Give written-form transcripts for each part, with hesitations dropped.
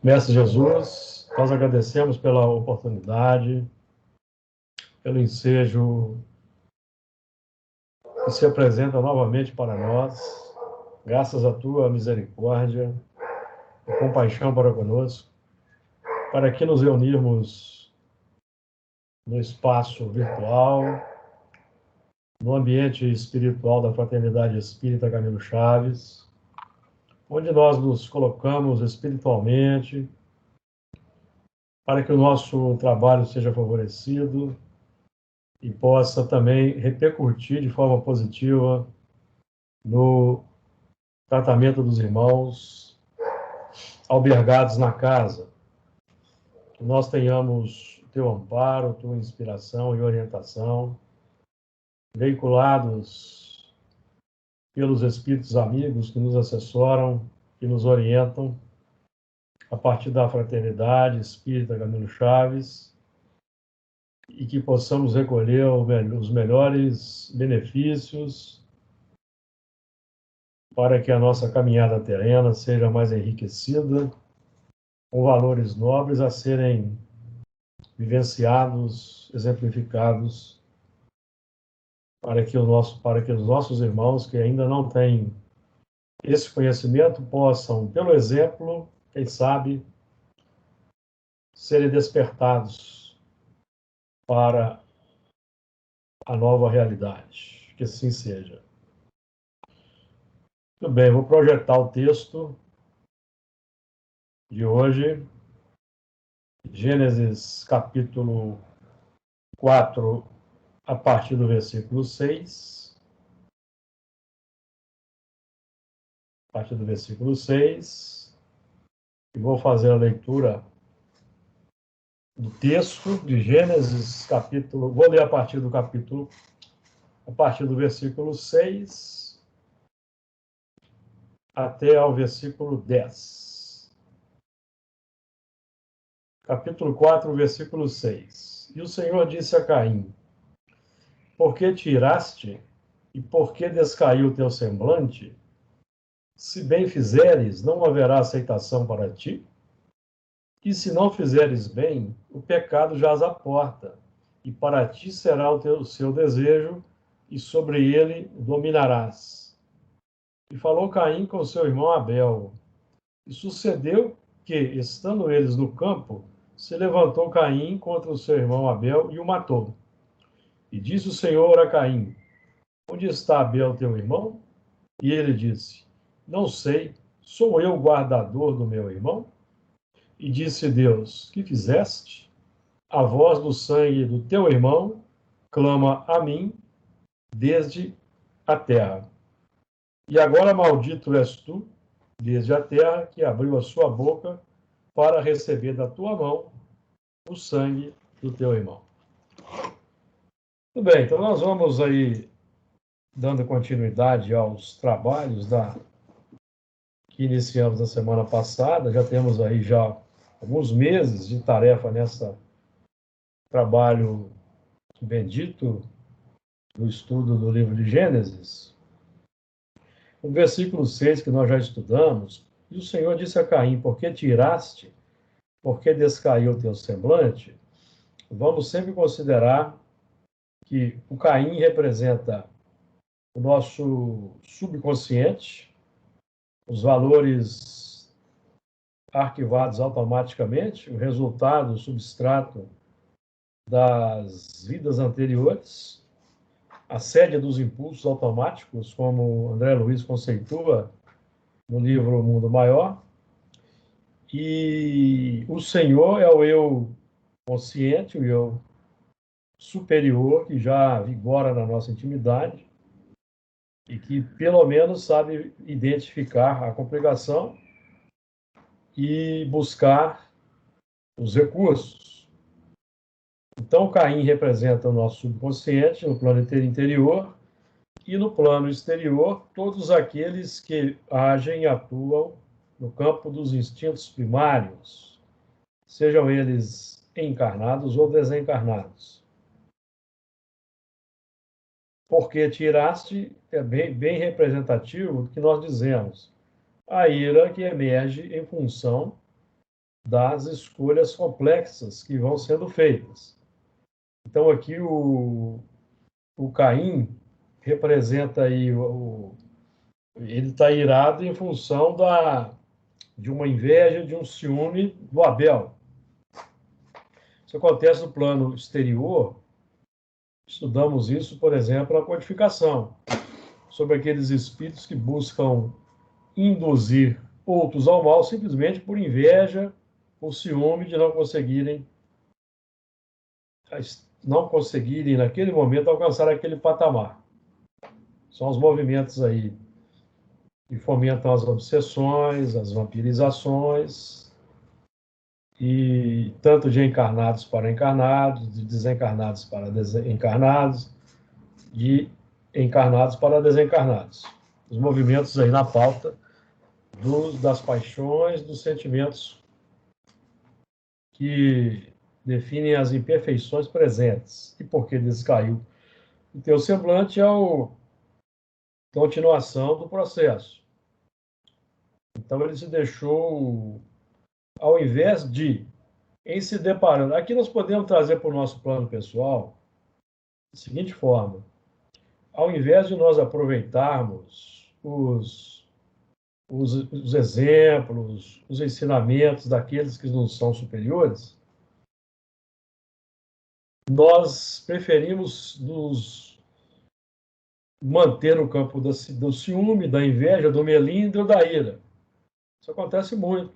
Mestre Jesus, nós agradecemos pela oportunidade, pelo ensejo que se apresenta novamente para nós, graças à tua misericórdia e compaixão para conosco, para que nos reunirmos no espaço virtual, no ambiente espiritual da Fraternidade Espírita Camilo Chaves, onde nós nos colocamos espiritualmente para que o nosso trabalho seja favorecido e possa também repercutir de forma positiva no tratamento dos irmãos albergados na casa. Que nós tenhamos o teu amparo, tua inspiração e orientação, veiculados pelos espíritos amigos que nos assessoram, que nos orientam, a partir da Fraternidade Espírita Camilo Chaves, e que possamos recolher os melhores benefícios para que a nossa caminhada terrena seja mais enriquecida, com valores nobres a serem vivenciados, exemplificados, para que os nossos irmãos que ainda não têm esse conhecimento possam, pelo exemplo, quem sabe, serem despertados para a nova realidade. Que assim seja. Muito bem, vou projetar o texto de hoje, Gênesis capítulo 4, a partir do versículo 6. A partir do versículo 6. E vou fazer a leitura do texto de Gênesis capítulo... Vou ler a partir do versículo 6 até ao versículo 10. Capítulo 4, versículo 6. E o Senhor disse a Caim: por que te iraste e por que descaiu o teu semblante? Se bem fizeres, não haverá aceitação para ti. E se não fizeres bem, o pecado jaz à porta, e para ti será o seu desejo, e sobre ele dominarás. E falou Caim com seu irmão Abel. E sucedeu que, estando eles no campo, se levantou Caim contra o seu irmão Abel e o matou. E disse o Senhor a Caim: onde está Abel, teu irmão? E ele disse: não sei, sou eu o guardador do meu irmão? E disse Deus: que fizeste? A voz do sangue do teu irmão clama a mim desde a terra. E agora maldito és tu, desde a terra, que abriu a sua boca para receber da tua mão o sangue do teu irmão. Muito bem, então nós vamos aí dando continuidade aos trabalhos que iniciamos na semana passada. Já temos aí já alguns meses de tarefa nesse trabalho bendito do estudo do livro de Gênesis. O versículo 6 que nós já estudamos: e o Senhor disse a Caim: por que te iraste? Por que descaiu o teu semblante? Vamos sempre considerar que o Caim representa o nosso subconsciente, os valores arquivados automaticamente, o resultado, o substrato das vidas anteriores, a sede dos impulsos automáticos, como André Luiz conceitua no livro O Mundo Maior. E o Senhor é o eu consciente, o eu superior, que já vigora na nossa intimidade e que, pelo menos, sabe identificar a complicação e buscar os recursos. Então, Caim representa o nosso subconsciente no plano interior, e no plano exterior, todos aqueles que agem e atuam no campo dos instintos primários, sejam eles encarnados ou desencarnados. porque tiraste é bem representativo do que nós dizemos. A ira que emerge em função das escolhas complexas que vão sendo feitas. Então, aqui o Caim representa aí, ele está irado em função de uma inveja, de um ciúme do Abel. Isso acontece no plano exterior. Estudamos isso, por exemplo, na codificação, sobre aqueles espíritos que buscam induzir outros ao mal simplesmente por inveja, por ciúme de não conseguirem naquele momento alcançar aquele patamar. São os movimentos aí que fomentam as obsessões, as vampirizações, e tanto de encarnados para encarnados, de desencarnados para desencarnados, de encarnados para desencarnados. Os movimentos aí na pauta das paixões, dos sentimentos que definem as imperfeições presentes. E por que descaiu o teu semblante é a continuação do processo. Então, ele se deixou, ao invés de, em se deparando... Aqui nós podemos trazer para o nosso plano pessoal da seguinte forma: ao invés de nós aproveitarmos os exemplos, os ensinamentos daqueles que nos são superiores, nós preferimos nos manter no campo do ciúme, da inveja, do melindre ou da ira. Isso acontece muito.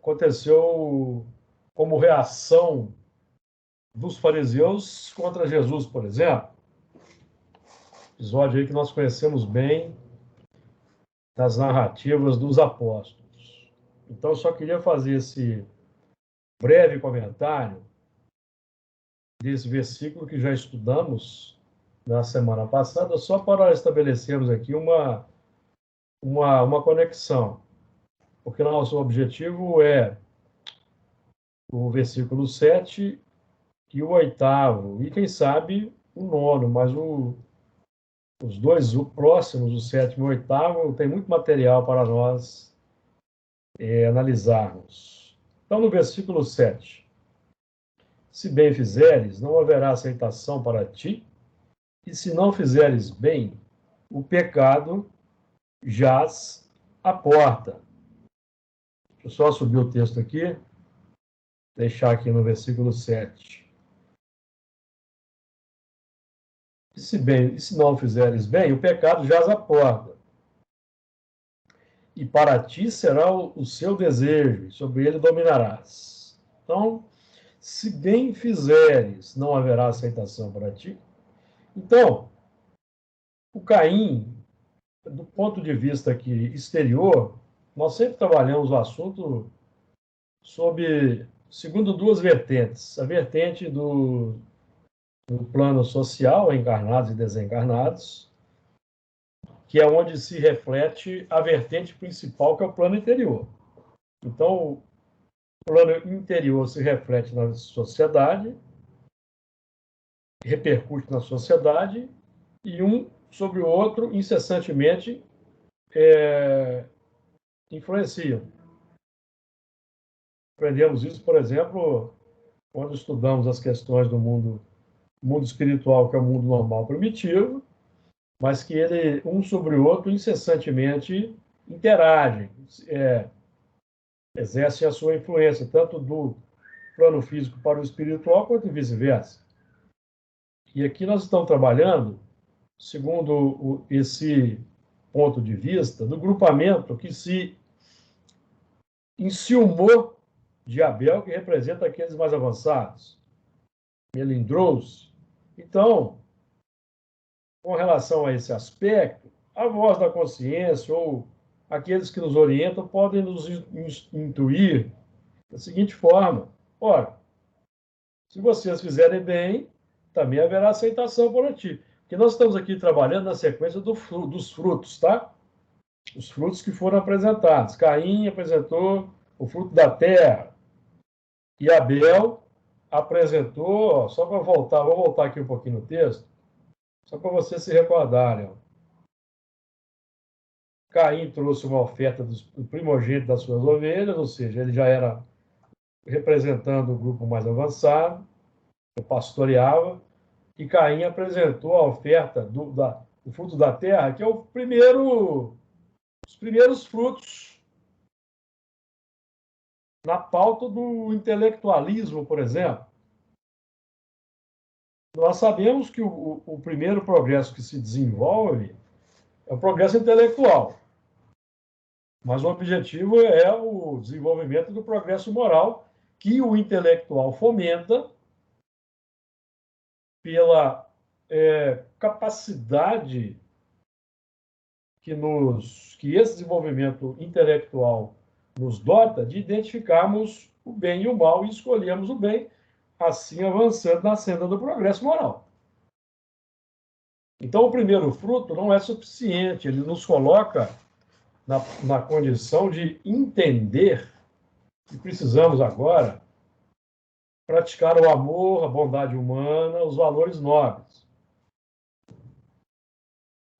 Aconteceu como reação dos fariseus contra Jesus, por exemplo. Episódio aí que nós conhecemos bem das narrativas dos apóstolos. Então, eu só queria fazer esse breve comentário desse versículo que já estudamos na semana passada, só para estabelecermos aqui uma conexão, porque nosso objetivo é o versículo 7 e o 8º, e quem sabe o 9º, mas os dois próximos, o 7º e o 8º, tem muito material para nós analisarmos. Então, no versículo 7, se bem fizeres, não haverá aceitação para ti, e se não fizeres bem, o pecado jaz à porta. Deixa eu só subir o texto aqui, deixar aqui no versículo 7. E se não fizeres bem, o pecado jaz à porta. E para ti será o seu desejo, e sobre ele dominarás. Então, se bem fizeres, não haverá aceitação para ti. Então, o Caim, do ponto de vista aqui exterior, nós sempre trabalhamos o assunto segundo duas vertentes. A vertente do plano social, encarnados e desencarnados, que é onde se reflete a vertente principal, que é o plano interior. Então, o plano interior se reflete na sociedade, repercute na sociedade, e um sobre o outro, incessantemente, influenciam. Aprendemos isso, por exemplo, quando estudamos as questões do mundo espiritual, que é o mundo normal primitivo, mas que ele, um sobre o outro, incessantemente interagem, exercem a sua influência, tanto do plano físico para o espiritual, quanto vice-versa. E aqui nós estamos trabalhando, segundo esse ponto de vista, do grupamento que se enciumou de Abel, que representa aqueles mais avançados, melindrosos. Então, com relação a esse aspecto, a voz da consciência ou aqueles que nos orientam podem nos intuir da seguinte forma: ora, se vocês fizerem bem, também haverá aceitação por ti. Porque nós estamos aqui trabalhando na sequência dos frutos, tá? Os frutos que foram apresentados. Caim apresentou o fruto da terra e Abel apresentou, só para voltar, vou voltar aqui um pouquinho no texto, só para vocês se recordarem. Ó. Caim trouxe uma oferta do primogênito das suas ovelhas, ou seja, ele já era representando o grupo mais avançado, que pastoreava, e Caim apresentou a oferta do fruto da terra, que é os primeiros frutos na pauta do intelectualismo, por exemplo. Nós sabemos que o primeiro progresso que se desenvolve é o progresso intelectual, mas o objetivo é o desenvolvimento do progresso moral, que o intelectual fomenta pela capacidade que esse desenvolvimento intelectual nos dota de identificarmos o bem e o mal e escolhermos o bem, assim avançando na senda do progresso moral. Então, o primeiro fruto não é suficiente, ele nos coloca na condição de entender que precisamos agora praticar o amor, a bondade humana, os valores nobres.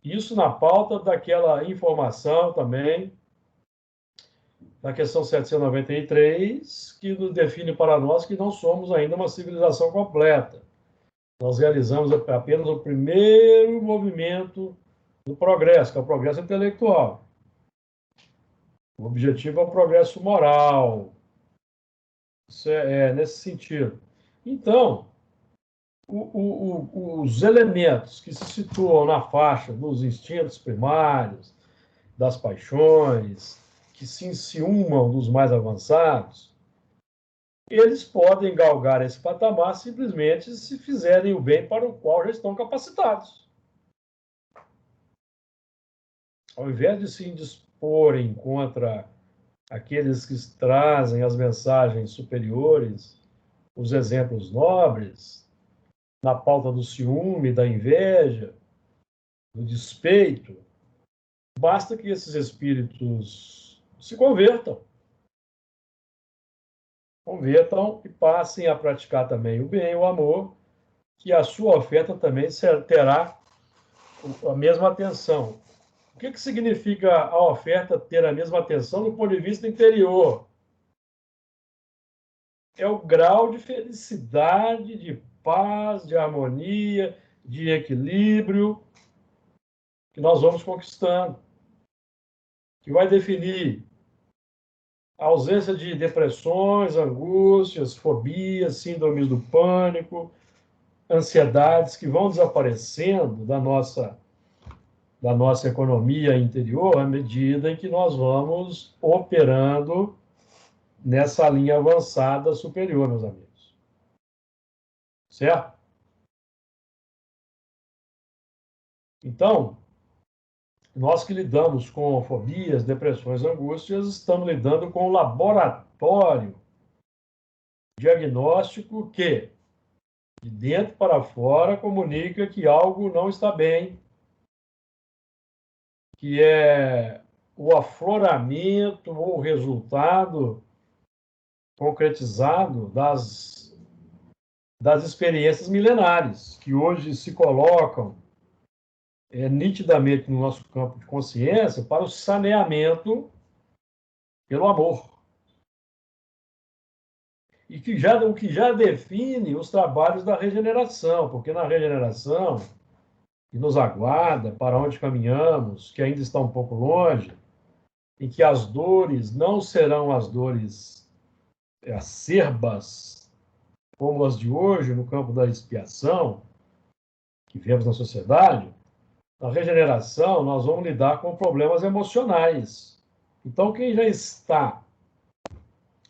Isso na pauta daquela informação também, da questão 793, que nos define para nós que não somos ainda uma civilização completa. Nós realizamos apenas o primeiro movimento do progresso, que é o progresso intelectual. O objetivo é o progresso moral. Isso é nesse sentido. Então, os elementos que se situam na faixa dos instintos primários, das paixões, que se enciumam dos mais avançados, eles podem galgar esse patamar simplesmente se fizerem o bem para o qual já estão capacitados. Ao invés de se indisporem contra aqueles que trazem as mensagens superiores, os exemplos nobres, na pauta do ciúme, da inveja, do despeito, basta que esses espíritos se convertam e passem a praticar também o bem, o amor, que a sua oferta também terá a mesma atenção. O que significa a oferta ter a mesma atenção do ponto de vista interior? É o grau de felicidade, de paz, de harmonia, de equilíbrio que nós vamos conquistando, que vai definir a ausência de depressões, angústias, fobias, síndromes do pânico, ansiedades que vão desaparecendo da nossa economia interior à medida em que nós vamos operando nessa linha avançada superior, meus amigos. Certo? Então, nós que lidamos com fobias, depressões, angústias, estamos lidando com um laboratório diagnóstico que, de dentro para fora, comunica que algo não está bem, que é o afloramento ou o resultado concretizado das experiências milenares, que hoje se colocam nitidamente no nosso campo de consciência para o saneamento pelo amor. E o que já define os trabalhos da regeneração, porque na regeneração, que nos aguarda, para onde caminhamos, que ainda está um pouco longe, em que as dores não serão as dores acerbas, como as de hoje, no campo da expiação, que vemos na sociedade, na regeneração, nós vamos lidar com problemas emocionais. Então, quem já está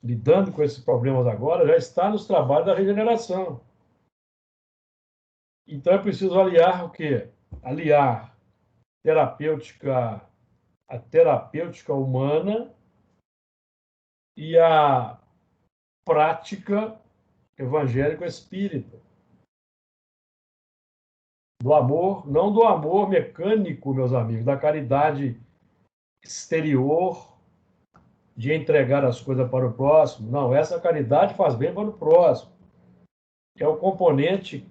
lidando com esses problemas agora já está nos trabalhos da regeneração. Então, é preciso aliar o quê? Aliar a terapêutica humana e a prática evangélica espírita. Do amor, não do amor mecânico, meus amigos, da caridade exterior, de entregar as coisas para o próximo. Não, essa caridade faz bem para o próximo. é o componente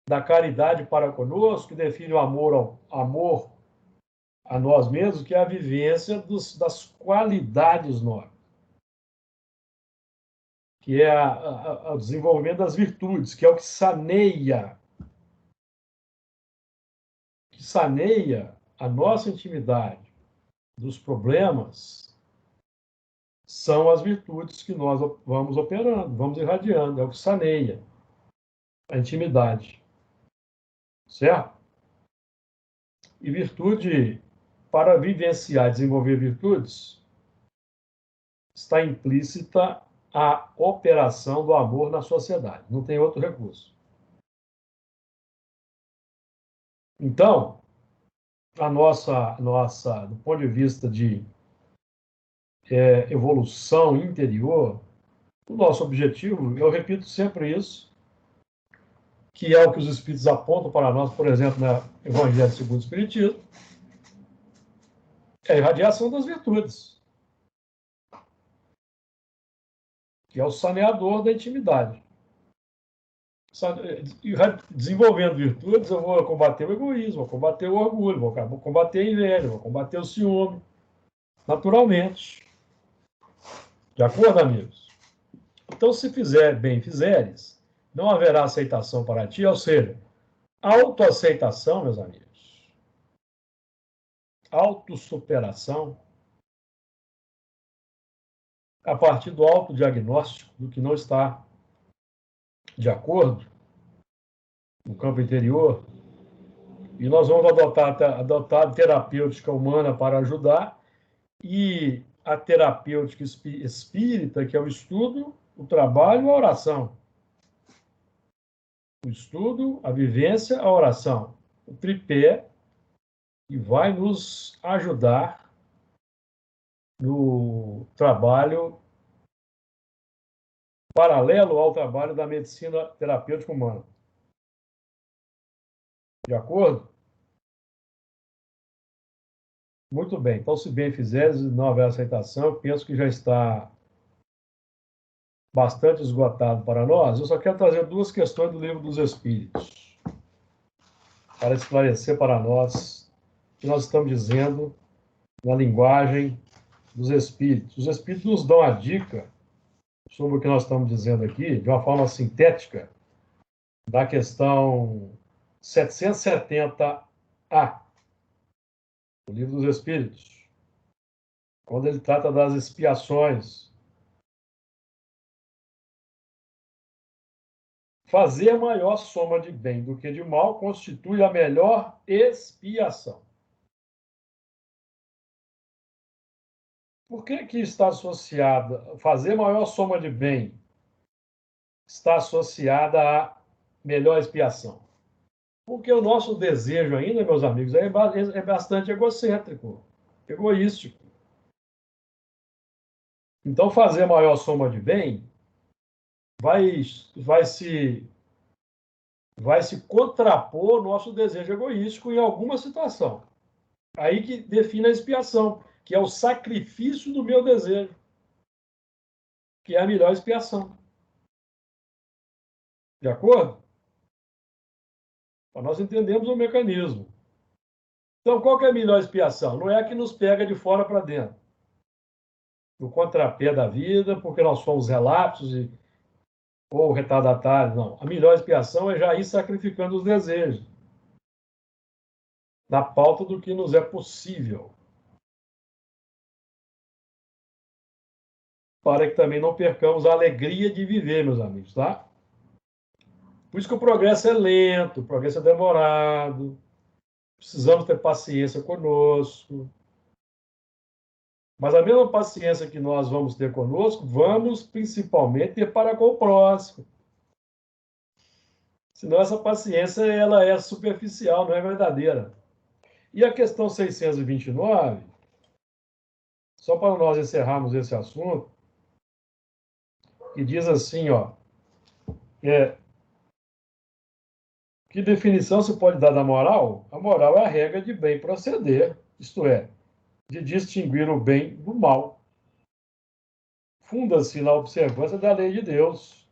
da caridade para conosco, que define o amor a nós mesmos, que é a vivência das qualidades nossas, que é o desenvolvimento das virtudes, que é o que saneia a nossa intimidade dos problemas, são as virtudes que nós vamos operando, vamos irradiando, é o que saneia a intimidade, certo? E virtude, para vivenciar e desenvolver virtudes, está implícita a operação do amor na sociedade. Não tem outro recurso. Então, a nossa do ponto de vista de evolução interior, o nosso objetivo, eu repito sempre isso, que é o que os Espíritos apontam para nós, por exemplo, no Evangelho segundo o Espiritismo, é a irradiação das virtudes, que é o saneador da intimidade. Desenvolvendo virtudes, eu vou combater o egoísmo, vou combater o orgulho, vou combater a inveja, vou combater o ciúme, naturalmente. De acordo, amigos? Então, se fizeres, não haverá aceitação para ti, ou seja, autoaceitação, meus amigos, autossuperação, a partir do autodiagnóstico do que não está de acordo no campo interior, e nós vamos adotar a terapêutica humana para ajudar, e a terapêutica espírita, que é o estudo, o trabalho, a oração. O estudo, a vivência, a oração. O tripé, que vai nos ajudar no trabalho paralelo ao trabalho da medicina terapêutica humana. De acordo? Muito bem. Então, se bem fizeres e não houver aceitação, eu penso que já está bastante esgotado para nós. Eu só quero trazer duas questões do Livro dos Espíritos, para esclarecer para nós o que nós estamos dizendo na linguagem dos Espíritos. Os Espíritos nos dão a dica sobre o que nós estamos dizendo aqui, de uma forma sintética, da questão 770A, do Livro dos Espíritos, quando ele trata das expiações. Fazer a maior soma de bem do que de mal constitui a melhor expiação. Por que está associada, fazer maior soma de bem está associada a melhor expiação? Porque o nosso desejo ainda, meus amigos, é bastante egocêntrico, egoístico. Então, fazer maior soma de bem vai se contrapor ao nosso desejo egoístico em alguma situação. Aí que define a expiação, que é o sacrifício do meu desejo, que é a melhor expiação. De acordo? Para nós entendermos o mecanismo. Então, qual que é a melhor expiação? Não é a que nos pega de fora para dentro, no contrapé da vida, porque nós somos relapsos ou retardatários. Não. A melhor expiação é já ir sacrificando os desejos, na pauta do que nos é possível, para que também não percamos a alegria de viver, meus amigos, tá? Por isso que o progresso é lento, o progresso é demorado, precisamos ter paciência conosco. Mas a mesma paciência que nós vamos ter conosco, vamos principalmente ter para com o próximo. Senão essa paciência ela é superficial, não é verdadeira. E a questão 629, só para nós encerrarmos esse assunto, que diz assim, ó, que definição se pode dar da moral? A moral é a regra de bem proceder, isto é, de distinguir o bem do mal. Funda-se na observância da lei de Deus,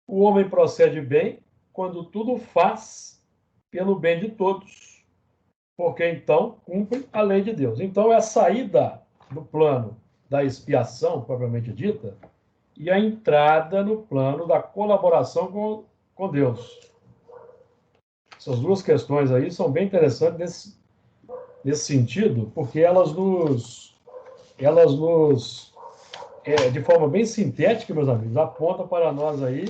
O homem procede bem quando tudo faz pelo bem de todos, porque então cumpre a lei de Deus. Então, é a saída do plano da expiação, propriamente dita, e a entrada no plano da colaboração com Deus. Essas duas questões aí são bem interessantes nesse sentido, porque elas nos de forma bem sintética, meus amigos, apontam para nós aí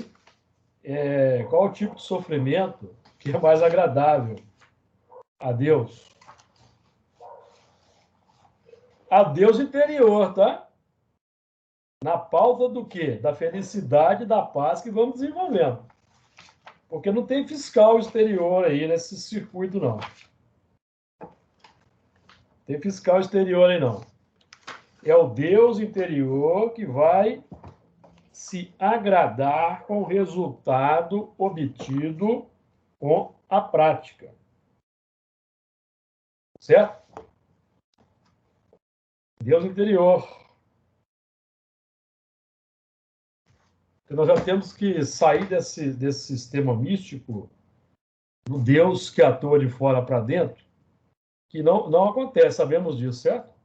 qual o tipo de sofrimento que é mais agradável a Deus. A Deus interior, tá? Na pauta do quê? Da felicidade, da paz que vamos desenvolvendo. Porque não tem fiscal exterior aí nesse circuito, não. Tem fiscal exterior aí, não. É o Deus interior que vai se agradar com o resultado obtido com a prática. Certo? Deus interior. Então, nós já temos que sair desse sistema místico do Deus que atua de fora para dentro, que não acontece, sabemos disso, certo?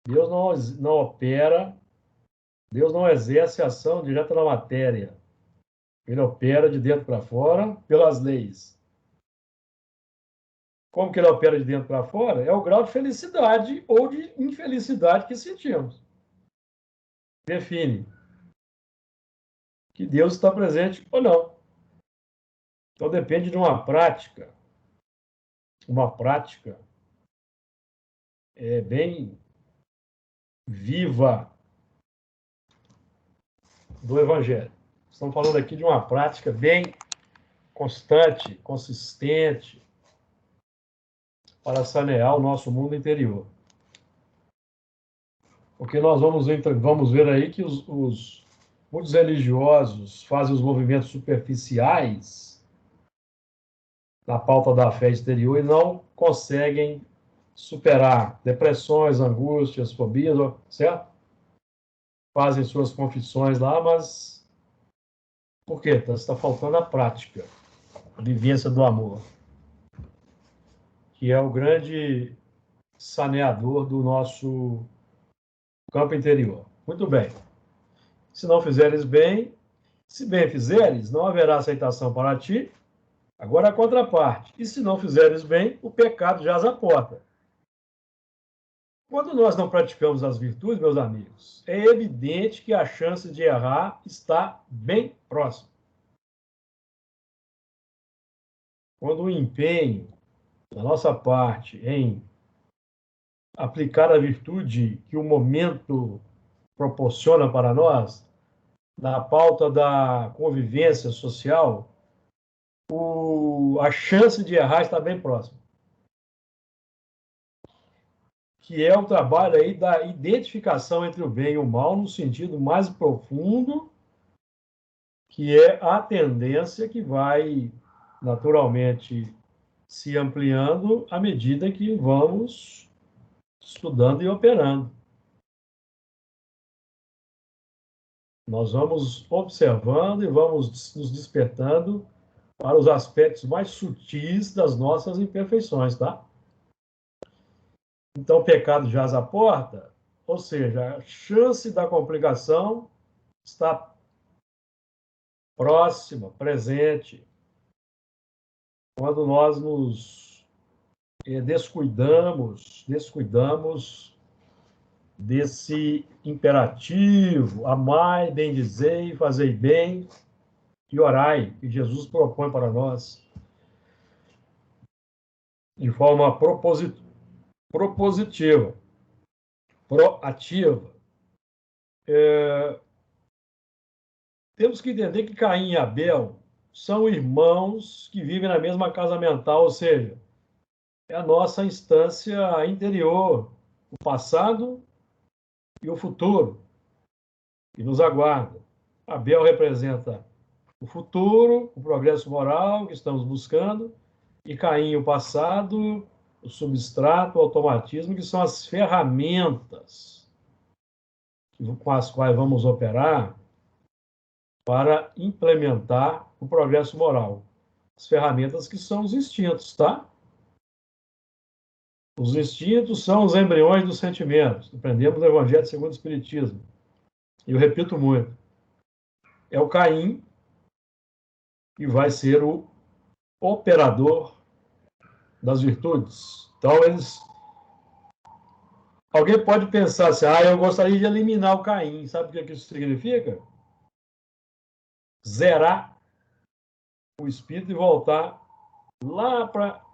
Deus não opera, Deus não exerce ação direta na matéria. Ele opera de dentro para fora pelas leis. Como que ele opera de dentro para fora? É o grau de felicidade ou de infelicidade que sentimos. Define que Deus está presente ou não. Então depende de uma prática bem viva do Evangelho. Estamos falando aqui de uma prática bem constante, consistente, para sanear o nosso mundo interior. Porque nós vamos ver aí que muitos religiosos fazem os movimentos superficiais na pauta da fé exterior e não conseguem superar depressões, angústias, fobias, certo? Fazem suas confissões lá, mas por quê? Está faltando a prática, a vivência do amor, que é o grande saneador do nosso campo interior. Muito bem. Se não fizeres bem, se bem fizeres, não haverá aceitação para ti. Agora a contraparte. E se não fizeres bem, o pecado jaz à porta. Quando nós não praticamos as virtudes, meus amigos, é evidente que a chance de errar está bem próxima. Quando o empenho da nossa parte em aplicar a virtude que o momento proporciona para nós, na pauta da convivência social, a chance de errar está bem próxima. Que é o trabalho aí da identificação entre o bem e o mal no sentido mais profundo, que é a tendência que vai naturalmente se ampliando à medida que vamos estudando e operando. Nós vamos observando e vamos nos despertando para os aspectos mais sutis das nossas imperfeições, tá? Então, o pecado jaz à porta, ou seja, a chance da complicação está próxima, presente, quando nós nos descuidamos desse imperativo, amai, bendizei, fazei bem e orai, que Jesus propõe para nós de forma propositiva, proativa. Temos que entender que Caim e Abel são irmãos que vivem na mesma casa mental, ou seja, é a nossa instância interior, o passado e o futuro, que nos aguarda. Abel representa o futuro, o progresso moral que estamos buscando, e Caim, o passado, o substrato, o automatismo, que são as ferramentas com as quais vamos operar para implementar o progresso moral. As ferramentas que são os instintos, tá? Os instintos são os embriões dos sentimentos. Aprendemos no Evangelho segundo o Espiritismo. E eu repito muito. É o Caim que vai ser o operador das virtudes. Então, alguém pode pensar assim, eu gostaria de eliminar o Caim. Sabe o que isso significa? Zerar o espírito e voltar lá para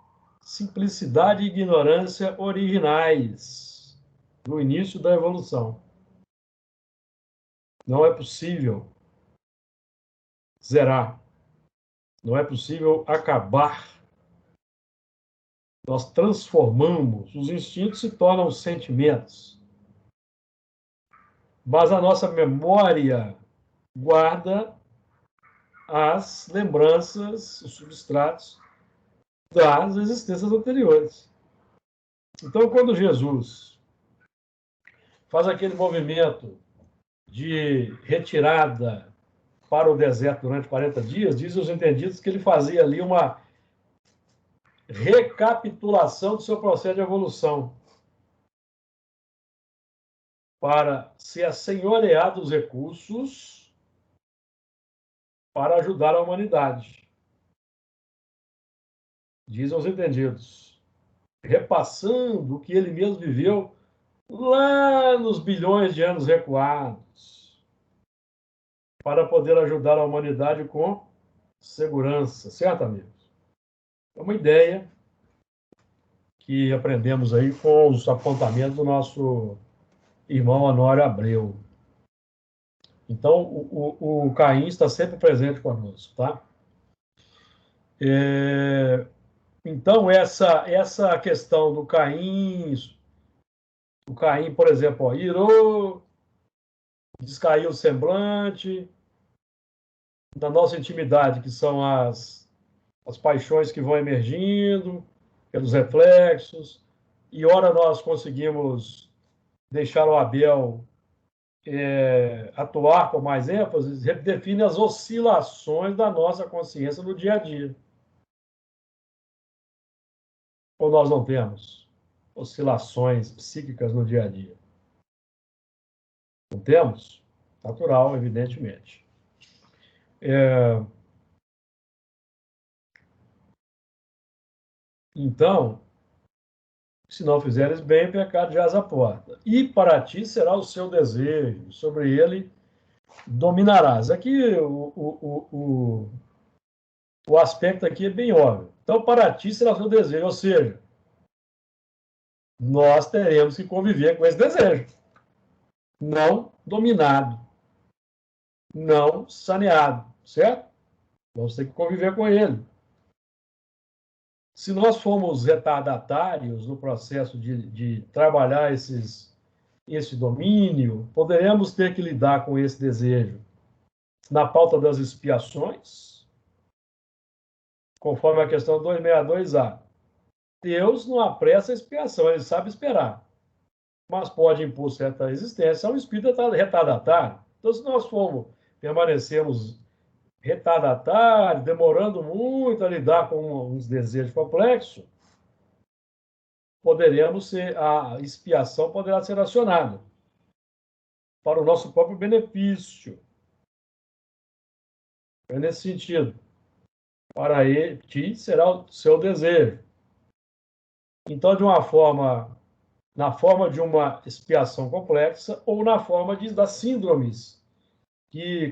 simplicidade e ignorância originais no início da evolução. Não é possível zerar. Não é possível acabar. Nós transformamos, os instintos se tornam sentimentos. Mas a nossa memória guarda as lembranças, os substratos das existências anteriores. Então, quando Jesus faz aquele movimento de retirada para o deserto durante 40 dias, dizem os entendidos que ele fazia ali uma recapitulação do seu processo de evolução para se assenhorear dos recursos para ajudar a humanidade. Dizem os entendidos, repassando o que ele mesmo viveu lá nos bilhões de anos recuados, para poder ajudar a humanidade com segurança, certo, amigos? É uma ideia que aprendemos aí com os apontamentos do nosso irmão Honório Abreu. Então, o Caim está sempre presente conosco, tá? Então, essa questão do Caim, por exemplo, ó, irou, descaiu o semblante, da nossa intimidade, que são as paixões que vão emergindo, pelos reflexos, e ora nós conseguimos deixar o Abel atuar com mais ênfase, define as oscilações da nossa consciência no dia a dia. Ou nós não temos oscilações psíquicas no dia a dia? Não temos? Natural, evidentemente. Então, se não fizeres bem, o pecado jaz à porta. E para ti será o seu desejo, sobre ele dominarás. Aqui, o aspecto aqui é bem óbvio. Então, para ti será o seu desejo, ou seja, nós teremos que conviver com esse desejo. Não dominado. Não saneado, certo? Vamos ter que conviver com ele. Se nós formos retardatários no processo de trabalhar esse domínio, poderemos ter que lidar com esse desejo na pauta das expiações, conforme a questão 262A. Deus não apressa a expiação, ele sabe esperar, mas pode impor certa resistência ao espírito retardatário. Então, se nós permanecemos retardatários, demorando muito a lidar com uns desejos complexos, a expiação poderá ser acionada para o nosso próprio benefício. É nesse sentido. Para ti será o seu desejo. Então, na forma de uma expiação complexa ou na forma das síndromes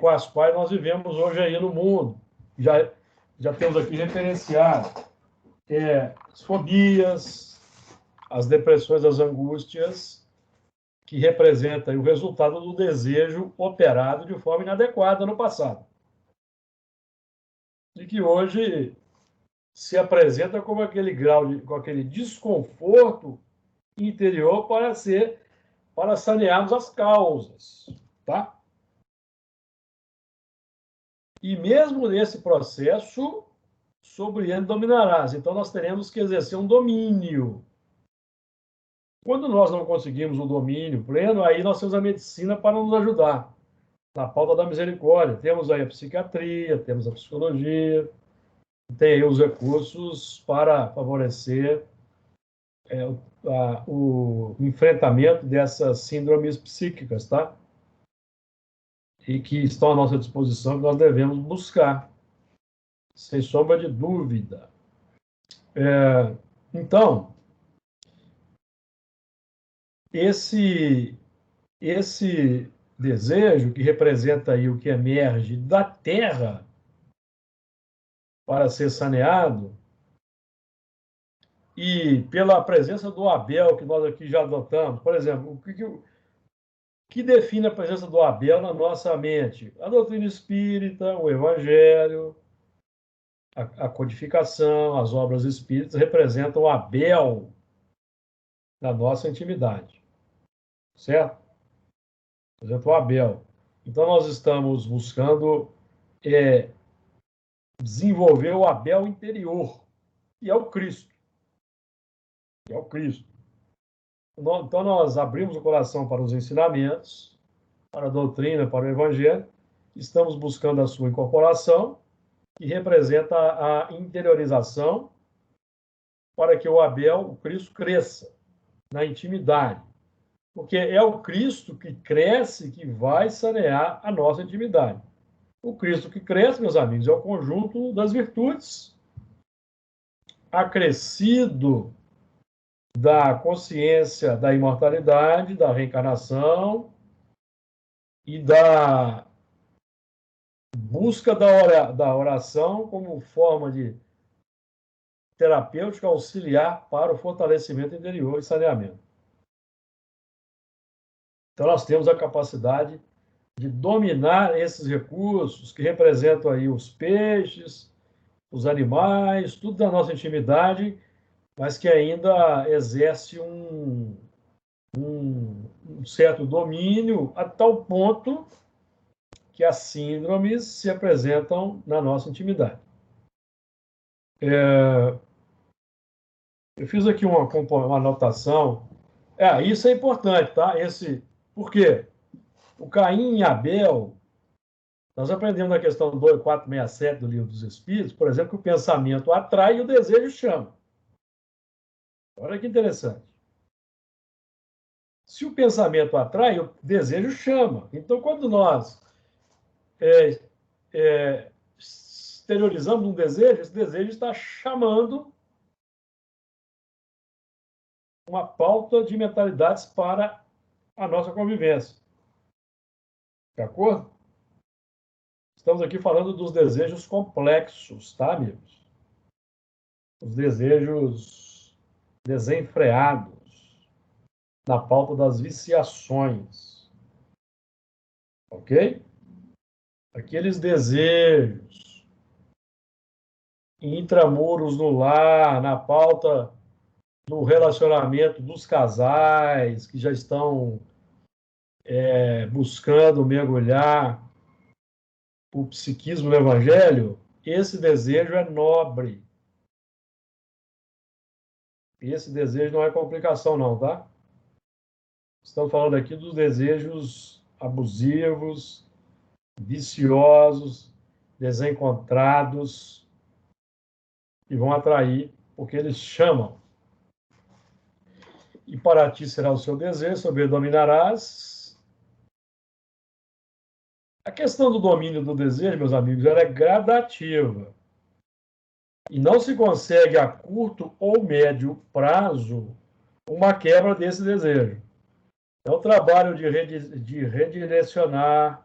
com as quais nós vivemos hoje aí no mundo. Já temos aqui referenciado as fobias, as depressões, as angústias, que representam o resultado do desejo operado de forma inadequada no passado. E que hoje se apresenta como aquele grau com aquele desconforto interior para sanearmos as causas, tá? E mesmo nesse processo, sobre ele dominarás. Então, nós teremos que exercer um domínio. Quando nós não conseguimos o domínio pleno, aí nós temos a medicina para nos ajudar. na pauta da misericórdia. Temos aí a psiquiatria, temos a psicologia, tem aí os recursos para favorecer o enfrentamento dessas síndromes psíquicas, tá? E que estão à nossa disposição, que nós devemos buscar, sem sombra de dúvida. Então, esse desejo que representa aí o que emerge da terra para ser saneado, e pela presença do Abel, que nós aqui já adotamos, por exemplo, que define a presença do Abel na nossa mente? A doutrina espírita, o Evangelho, a codificação, as obras espíritas representam o Abel na nossa intimidade, certo? Representam o Abel. Então, nós estamos buscando desenvolver o Abel interior, que é o Cristo. Que é o Cristo. Então, nós abrimos o coração para os ensinamentos, para a doutrina, para o Evangelho, estamos buscando a sua incorporação, que representa a interiorização, para que o Abel, o Cristo, cresça na intimidade. Porque é o Cristo que cresce que vai sanear a nossa intimidade. O Cristo que cresce, meus amigos, é o conjunto das virtudes, acrescido da consciência da imortalidade, da reencarnação e da busca da oração como forma de terapêutica auxiliar para o fortalecimento interior e saneamento. Então, nós temos a capacidade de dominar esses recursos que representam aí os peixes, os animais, tudo da nossa intimidade, mas que ainda exerce um certo domínio a tal ponto que as síndromes se apresentam na nossa intimidade. Eu fiz aqui uma anotação. Isso é importante, tá? Por quê? O Caim e Abel, nós aprendemos na questão 2467 do Livro dos Espíritos, por exemplo, que o pensamento atrai e o desejo chama. Olha que interessante. Se o pensamento atrai, o desejo chama. Então, quando nós exteriorizamos um desejo, esse desejo está chamando uma pauta de mentalidades para a nossa convivência. De acordo? Estamos aqui falando dos desejos complexos, tá, amigos? Os desejos desenfreados, na pauta das viciações. Ok? Aqueles desejos intramuros no lar, na pauta do relacionamento dos casais que já estão buscando mergulhar o psiquismo do Evangelho, esse desejo é nobre. Esse desejo não é complicação, não, tá? Estamos falando aqui dos desejos abusivos, viciosos, desencontrados, que vão atrair, porque eles chamam. E para ti será o seu desejo, sobre ele dominarás. A questão do domínio do desejo, meus amigos, ela é gradativa. E não se consegue a curto ou médio prazo uma quebra desse desejo. É o trabalho de redirecionar.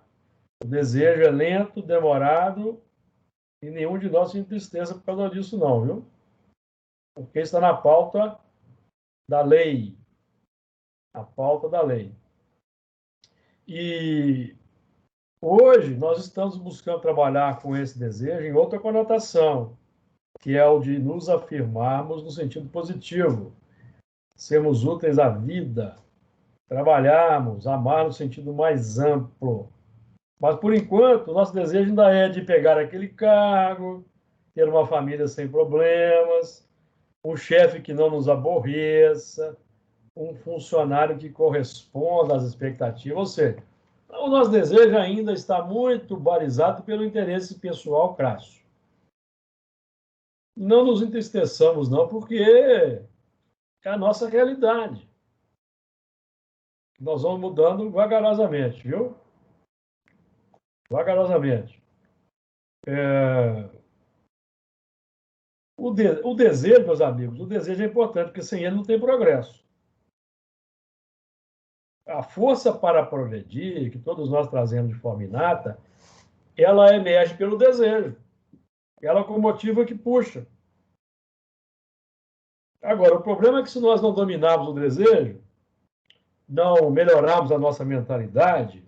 O desejo é lento, demorado, e nenhum de nós se entristeça por causa disso, não, viu? Porque está na pauta da lei. A pauta da lei. E hoje nós estamos buscando trabalhar com esse desejo em outra conotação, que é o de nos afirmarmos no sentido positivo, sermos úteis à vida, trabalharmos, amar no sentido mais amplo. Mas, por enquanto, o nosso desejo ainda é de pegar aquele cargo, ter uma família sem problemas, um chefe que não nos aborreça, um funcionário que corresponda às expectativas. Ou seja, O nosso desejo ainda está muito balizado pelo interesse pessoal crasso. Não nos entristeçamos, não, porque é a nossa realidade. Nós vamos mudando vagarosamente, viu? Vagarosamente. O desejo, meus amigos, o desejo é importante, porque sem ele não tem progresso. A força para progredir, que todos nós trazemos de forma inata, ela emerge pelo desejo. Ela é a locomotiva que puxa. Agora, o problema é que se nós não dominarmos o desejo, não melhorarmos a nossa mentalidade,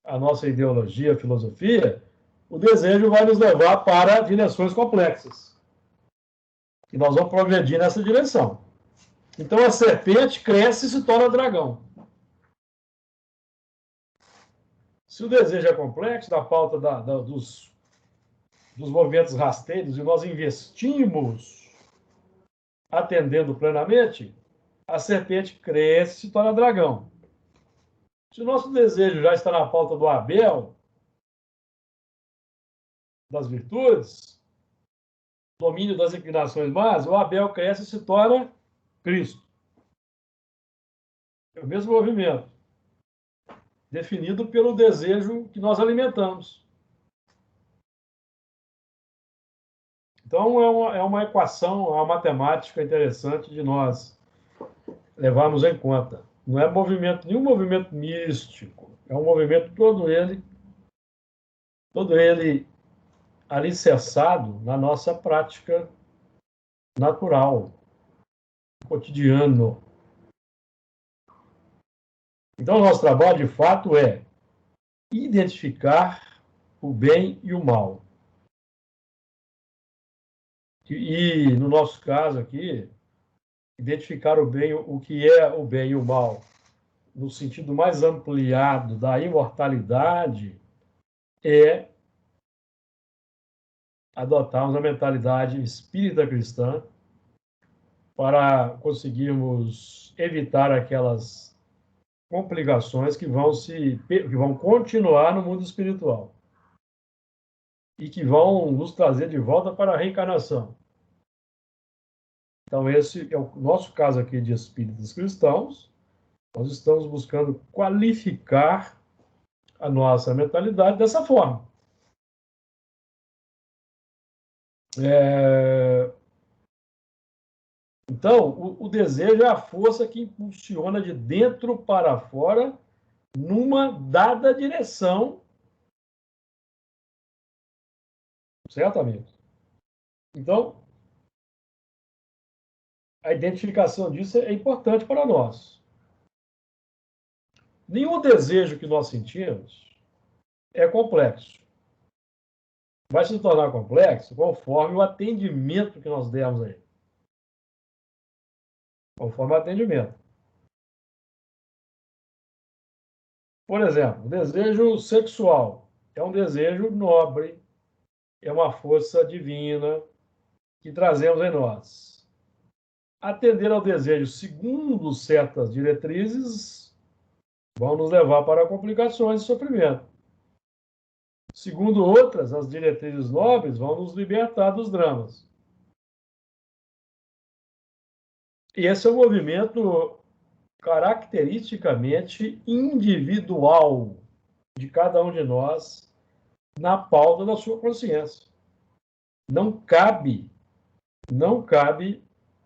a nossa ideologia, a filosofia, o desejo vai nos levar para direções complexas. E nós vamos progredir nessa direção. Então a serpente cresce e se torna dragão. Se o desejo é complexo, da falta dos movimentos rasteiros, e nós investimos atendendo plenamente, a serpente cresce e se torna dragão. Se o nosso desejo já está na pauta do Abel, das virtudes, domínio das inclinações más, o Abel cresce e se torna Cristo. É o mesmo movimento, definido pelo desejo que nós alimentamos. Então, é uma equação, é uma matemática interessante de nós levarmos em conta. Não é nenhum movimento místico, é um movimento todo ele alicerçado na nossa prática natural, cotidiano. Então, o nosso trabalho, de fato, é identificar o bem e o mal. E no nosso caso aqui, identificar o que é o bem e o mal, no sentido mais ampliado da imortalidade, é adotarmos a mentalidade espírita cristã para conseguirmos evitar aquelas complicações que vão continuar no mundo espiritual e que vão nos trazer de volta para a reencarnação. Então, esse é o nosso caso aqui de espíritos cristãos. Nós estamos buscando qualificar a nossa mentalidade dessa forma. Então, o desejo é a força que impulsiona de dentro para fora numa dada direção. Certo, amigos? Então, a identificação disso é importante para nós. Nenhum desejo que nós sentimos é complexo. Vai se tornar complexo conforme o atendimento que nós demos a ele. Conforme o atendimento. Por exemplo, o desejo sexual é um desejo nobre, é uma força divina que trazemos em nós. Atender ao desejo segundo certas diretrizes vão nos levar para complicações e sofrimento. Segundo outras, as diretrizes nobres vão nos libertar dos dramas. E esse é um movimento caracteristicamente individual de cada um de nós na pauta da sua consciência. Não cabe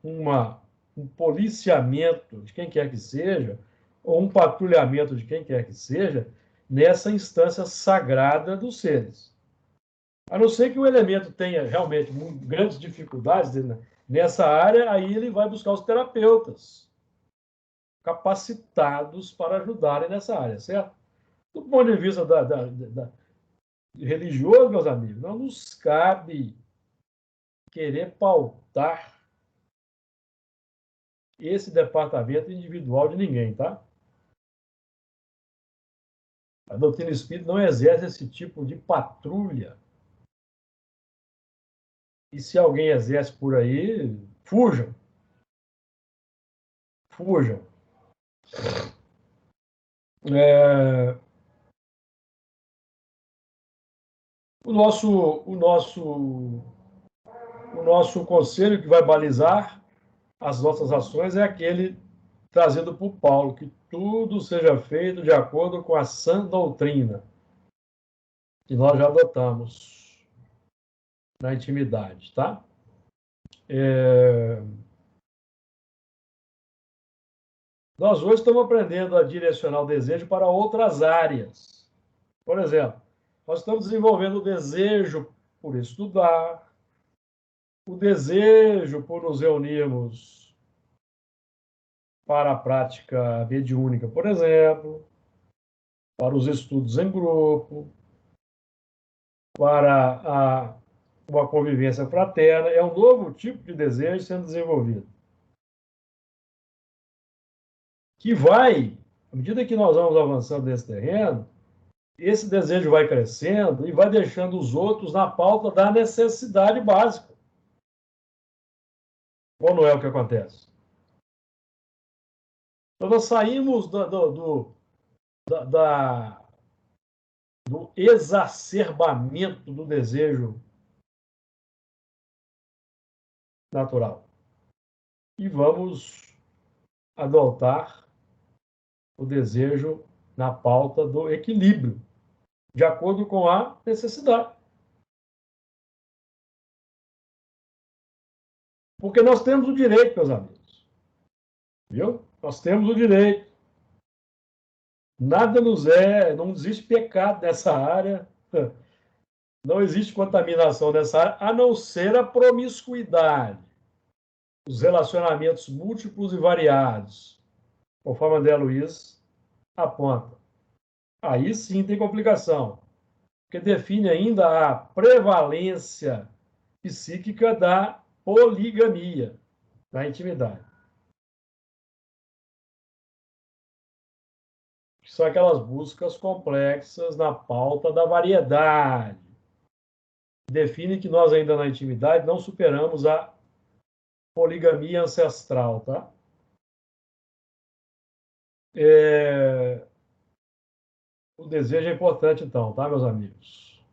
um policiamento de quem quer que seja, ou um patrulhamento de quem quer que seja, nessa instância sagrada dos seres. A não ser que o elemento tenha realmente grandes dificuldades nessa área, aí ele vai buscar os terapeutas capacitados para ajudarem nessa área, certo? Do ponto de vista religioso, meus amigos, não nos cabe querer pautar esse departamento individual de ninguém, tá? A doutrina espírita não exerce esse tipo de patrulha. E se alguém exerce por aí, fujam. Fujam. O nosso conselho que vai balizar as nossas ações é aquele trazido por Paulo, que tudo seja feito de acordo com a sã doutrina, que nós já adotamos na intimidade, tá? Nós hoje estamos aprendendo a direcionar o desejo para outras áreas. Por exemplo, nós estamos desenvolvendo o desejo por estudar, o desejo por nos reunirmos para a prática mediúnica, por exemplo, para os estudos em grupo, para uma convivência fraterna. É um novo tipo de desejo sendo desenvolvido, que vai, à medida que nós vamos avançando nesse terreno, esse desejo vai crescendo e vai deixando os outros na pauta da necessidade básica. Ou não é o que acontece? Então, nós saímos do exacerbamento do desejo natural e vamos adotar o desejo na pauta do equilíbrio, de acordo com a necessidade. Porque nós temos o direito, meus amigos. Viu? Nós temos o direito. Nada não existe pecado nessa área, não existe contaminação nessa área, a não ser a promiscuidade, os relacionamentos múltiplos e variados, conforme André Luiz aponta. Aí sim tem complicação, porque define ainda a prevalência psíquica da poligamia, da intimidade. São aquelas buscas complexas na pauta da variedade. Define que nós ainda na intimidade não superamos a poligamia ancestral, tá? O desejo é importante, então, tá, meus amigos?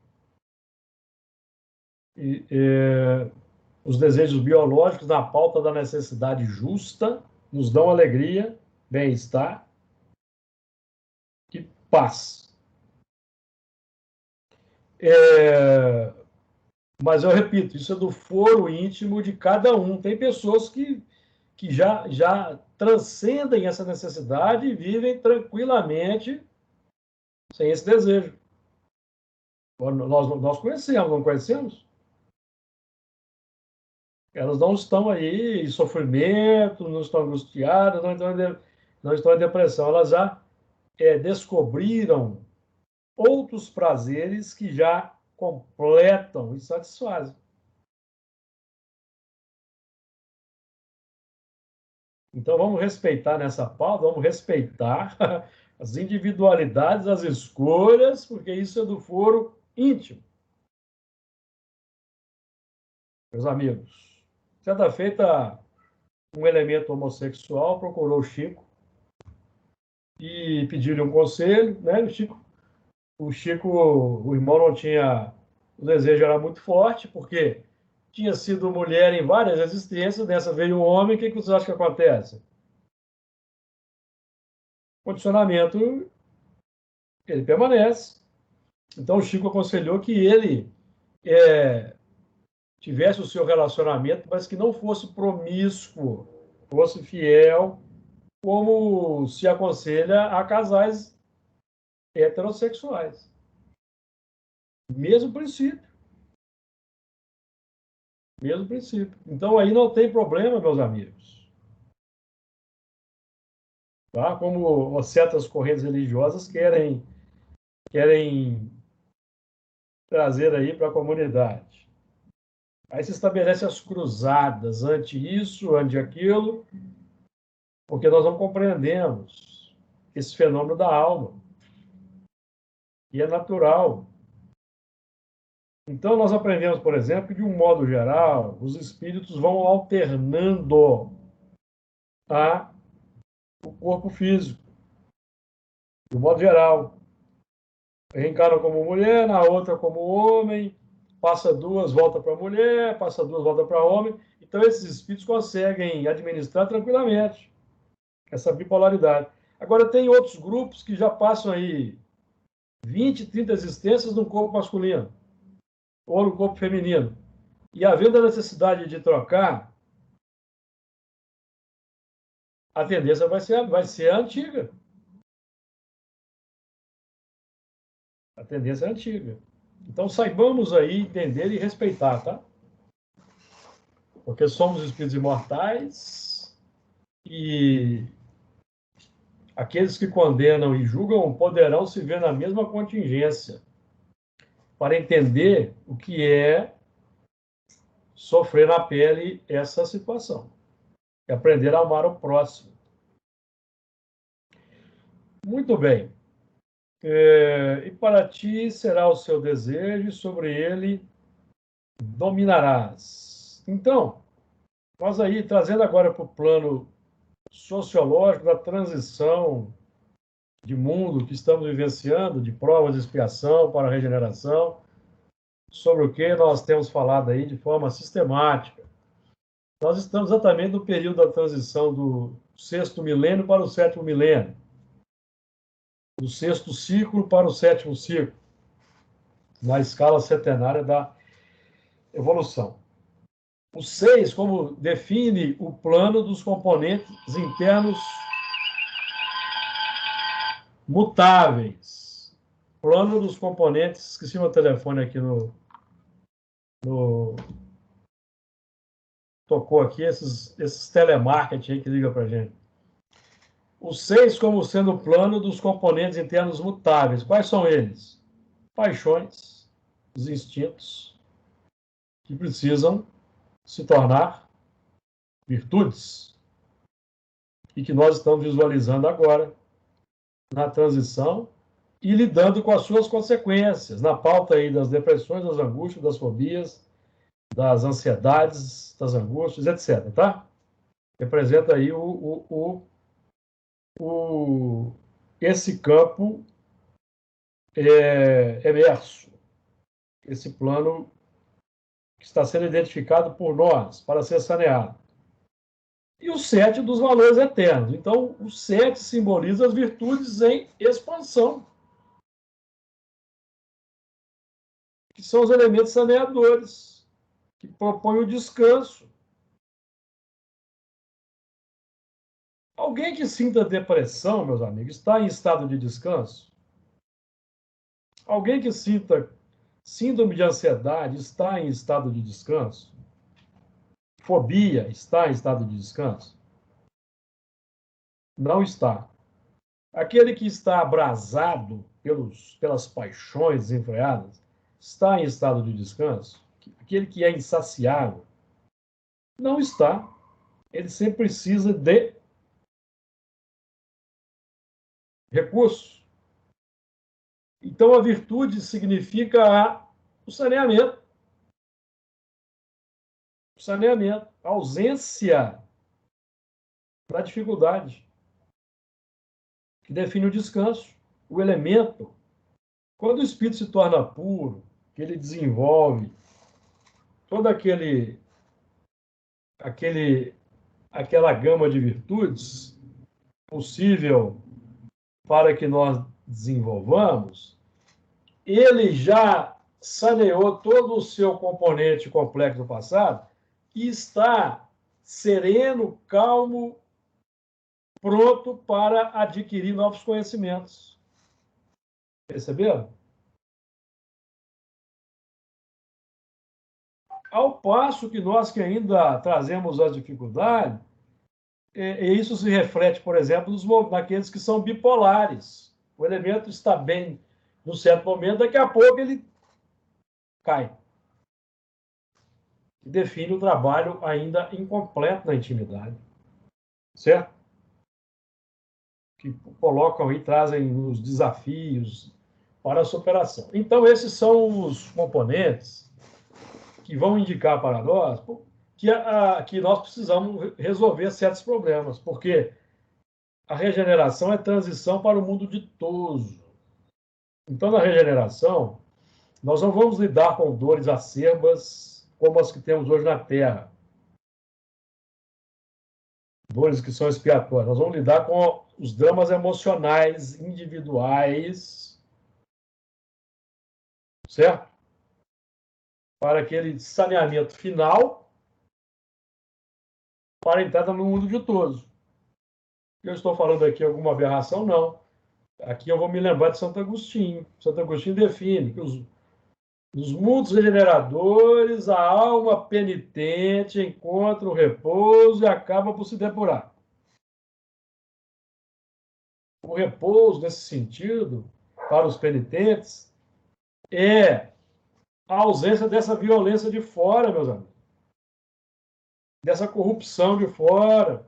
Os desejos biológicos na pauta da necessidade justa nos dão alegria, bem-estar e paz. Mas eu repito, isso é do foro íntimo de cada um. Tem pessoas que já transcendem essa necessidade e vivem tranquilamente sem esse desejo. Nós conhecemos, não conhecemos? Elas não estão aí em sofrimento, não estão angustiadas, não estão em depressão. Elas já descobriram outros prazeres que já completam e satisfazem. Então, vamos respeitar nessa pauta, vamos respeitar as individualidades, as escolhas, porque isso é do foro íntimo. Meus amigos, certa feita, um elemento homossexual procurou o Chico e pediu-lhe um conselho, né? O irmão não tinha, o desejo era muito forte, porque tinha sido mulher em várias existências, dessa veio um homem, o que você acha que acontece? Condicionamento, ele permanece. Então, o Chico aconselhou que ele tivesse o seu relacionamento, mas que não fosse promíscuo, fosse fiel, como se aconselha a casais heterossexuais. Mesmo princípio. Mesmo princípio. Então, aí não tem problema, meus amigos. Tá? Como certas correntes religiosas querem trazer aí para a comunidade. Aí se estabelece as cruzadas, ante isso, ante aquilo, porque nós não compreendemos esse fenômeno da alma. E é natural. Então, nós aprendemos, por exemplo, que, de um modo geral, os espíritos vão alternando o corpo físico, de um modo geral. reencarna como mulher, na outra como homem, passa duas, volta para mulher, passa duas, volta para homem. Então, esses espíritos conseguem administrar tranquilamente essa bipolaridade. Agora, tem outros grupos que já passam aí 20, 30 existências no corpo masculino ou no corpo feminino. E havendo a necessidade de trocar, a tendência vai ser a antiga. A tendência é antiga. Então, saibamos aí entender e respeitar, tá? Porque somos espíritos imortais e aqueles que condenam e julgam poderão se ver na mesma contingência para entender o que é sofrer na pele essa situação e aprender a amar o próximo. Muito bem. E para ti será o seu desejo, e sobre ele dominarás. Então, nós aí trazendo agora para o plano sociológico da transição de mundo que estamos vivenciando, de provas de expiação para a regeneração, sobre o que nós temos falado aí de forma sistemática. Nós estamos exatamente no período da transição do sexto milênio para o sétimo milênio, do sexto ciclo para o sétimo ciclo, na escala setenária da evolução. O 6, como define o plano dos componentes internos mutáveis. Plano dos componentes, esqueci meu telefone aqui no tocou aqui, esses telemarketing aí que liga para a gente. O 6 como sendo o plano dos componentes internos mutáveis. Quais são eles? Paixões, os instintos, que precisam se tornar virtudes e que nós estamos visualizando agora na transição e lidando com as suas consequências, na pauta aí das depressões, das angústias, das fobias, das ansiedades, das angústias, etc. Tá? Representa aí esse campo emerso, esse plano que está sendo identificado por nós para ser saneado. E o 7 dos valores eternos. Então, o 7 simboliza as virtudes em expansão, que são os elementos saneadores, que propõem o descanso. Alguém que sinta depressão, meus amigos, está em estado de descanso? Alguém que sinta síndrome de ansiedade está em estado de descanso? Fobia está em estado de descanso? Não está. Aquele que está abrasado pelas paixões desenfreadas está em estado de descanso? Aquele que é insaciável não está. Ele sempre precisa de recursos. Então, a virtude significa o saneamento. O saneamento, a ausência da dificuldade, que define o descanso, o elemento. Quando o espírito se torna puro, que ele desenvolve toda aquela gama de virtudes possível para que nós desenvolvamos, ele já saneou todo o seu componente complexo do passado e está sereno, calmo, pronto para adquirir novos conhecimentos. Perceberam? Ao passo que nós que ainda trazemos as dificuldades, e isso se reflete, por exemplo, naqueles que são bipolares. O elemento está bem num certo momento, daqui a pouco ele cai. E define o trabalho ainda incompleto na intimidade. Certo? Que colocam e trazem os desafios para a superação. Então, esses são os componentes que vão indicar para nós que nós precisamos resolver certos problemas, porque a regeneração é transição para o mundo ditoso. Então, na regeneração, nós não vamos lidar com dores acerbas como as que temos hoje na Terra, dores que são expiatórias. Nós vamos lidar com os dramas emocionais individuais, certo? Para aquele saneamento final, para a entrada no mundo de todos. Eu estou falando aqui alguma aberração? Não. Aqui eu vou me lembrar de Santo Agostinho. Santo Agostinho define que nos mundos regeneradores, a alma penitente encontra o repouso e acaba por se depurar. O repouso, nesse sentido, para os penitentes, é a ausência dessa violência de fora, meus amigos. Dessa corrupção de fora.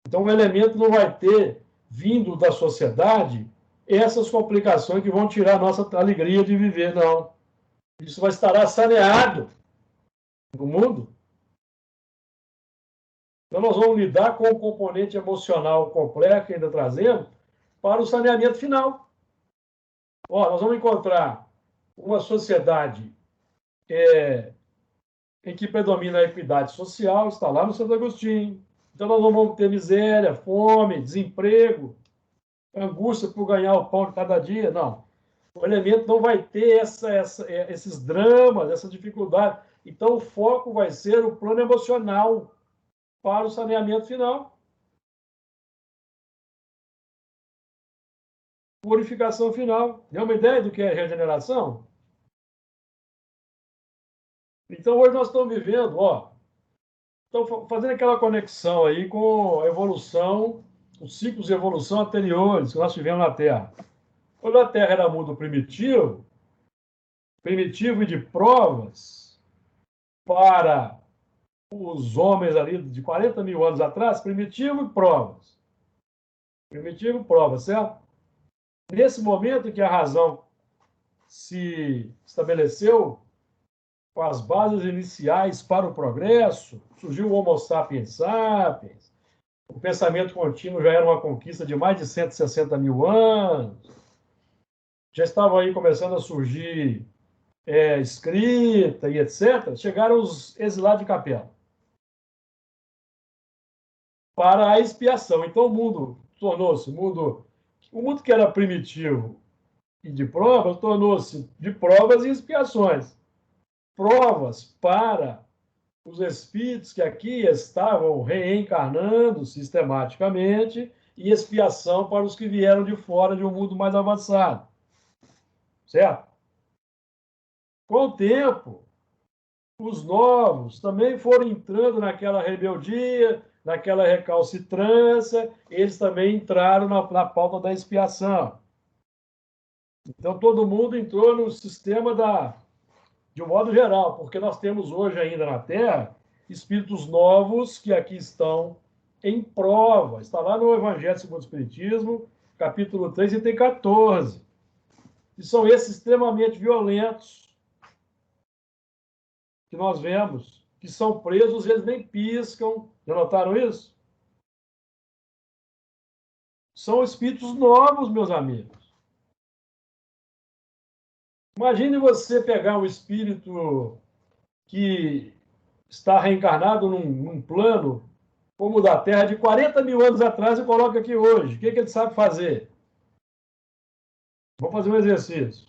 Então, o elemento não vai ter, vindo da sociedade, essas complicações que vão tirar a nossa alegria de viver, não. Isso vai estar saneado no mundo. Então, nós vamos lidar com o componente emocional complexo que ainda trazemos para o saneamento final. Ó, nós vamos encontrar uma sociedade em que predomina a equidade social, está lá no Santo Agostinho. Então, nós não vamos ter miséria, fome, desemprego, angústia por ganhar o pão de cada dia, não. O elemento não vai ter esses dramas, essa dificuldade. Então, o foco vai ser o plano emocional para o saneamento final. Purificação final. Deu uma ideia do que é regeneração? Então, hoje nós estamos vivendo, ó, estamos fazendo aquela conexão aí com a evolução, os ciclos de evolução anteriores que nós tivemos na Terra. Quando a Terra era mundo primitivo e de provas para os homens ali de 40 mil anos atrás, primitivo e provas. Primitivo e provas, certo? Nesse momento em que a razão se estabeleceu com as bases iniciais para o progresso, surgiu o Homo sapiens sapiens, o pensamento contínuo já era uma conquista de mais de 160 mil anos, já estava aí começando a surgir escrita e etc., chegaram os exilados de capela para a expiação. Então o mundo tornou-se o mundo que era primitivo e de provas tornou-se de provas e expiações. Provas para os espíritos que aqui estavam reencarnando sistematicamente e expiação para os que vieram de fora de um mundo mais avançado. Certo? Com o tempo, os novos também foram entrando naquela rebeldia, naquela recalcitrância, eles também entraram na pauta da expiação. Então, todo mundo entrou no sistema de um modo geral, porque nós temos hoje ainda na Terra espíritos novos que aqui estão em prova. Está lá no Evangelho segundo o Espiritismo, capítulo 3, item 14. E são esses extremamente violentos que nós vemos, que são presos, eles nem piscam. Já notaram isso? São espíritos novos, meus amigos. Imagine você pegar um espírito que está reencarnado num plano como o da Terra de 40 mil anos atrás e coloca aqui hoje. O que ele sabe fazer? Vamos fazer um exercício.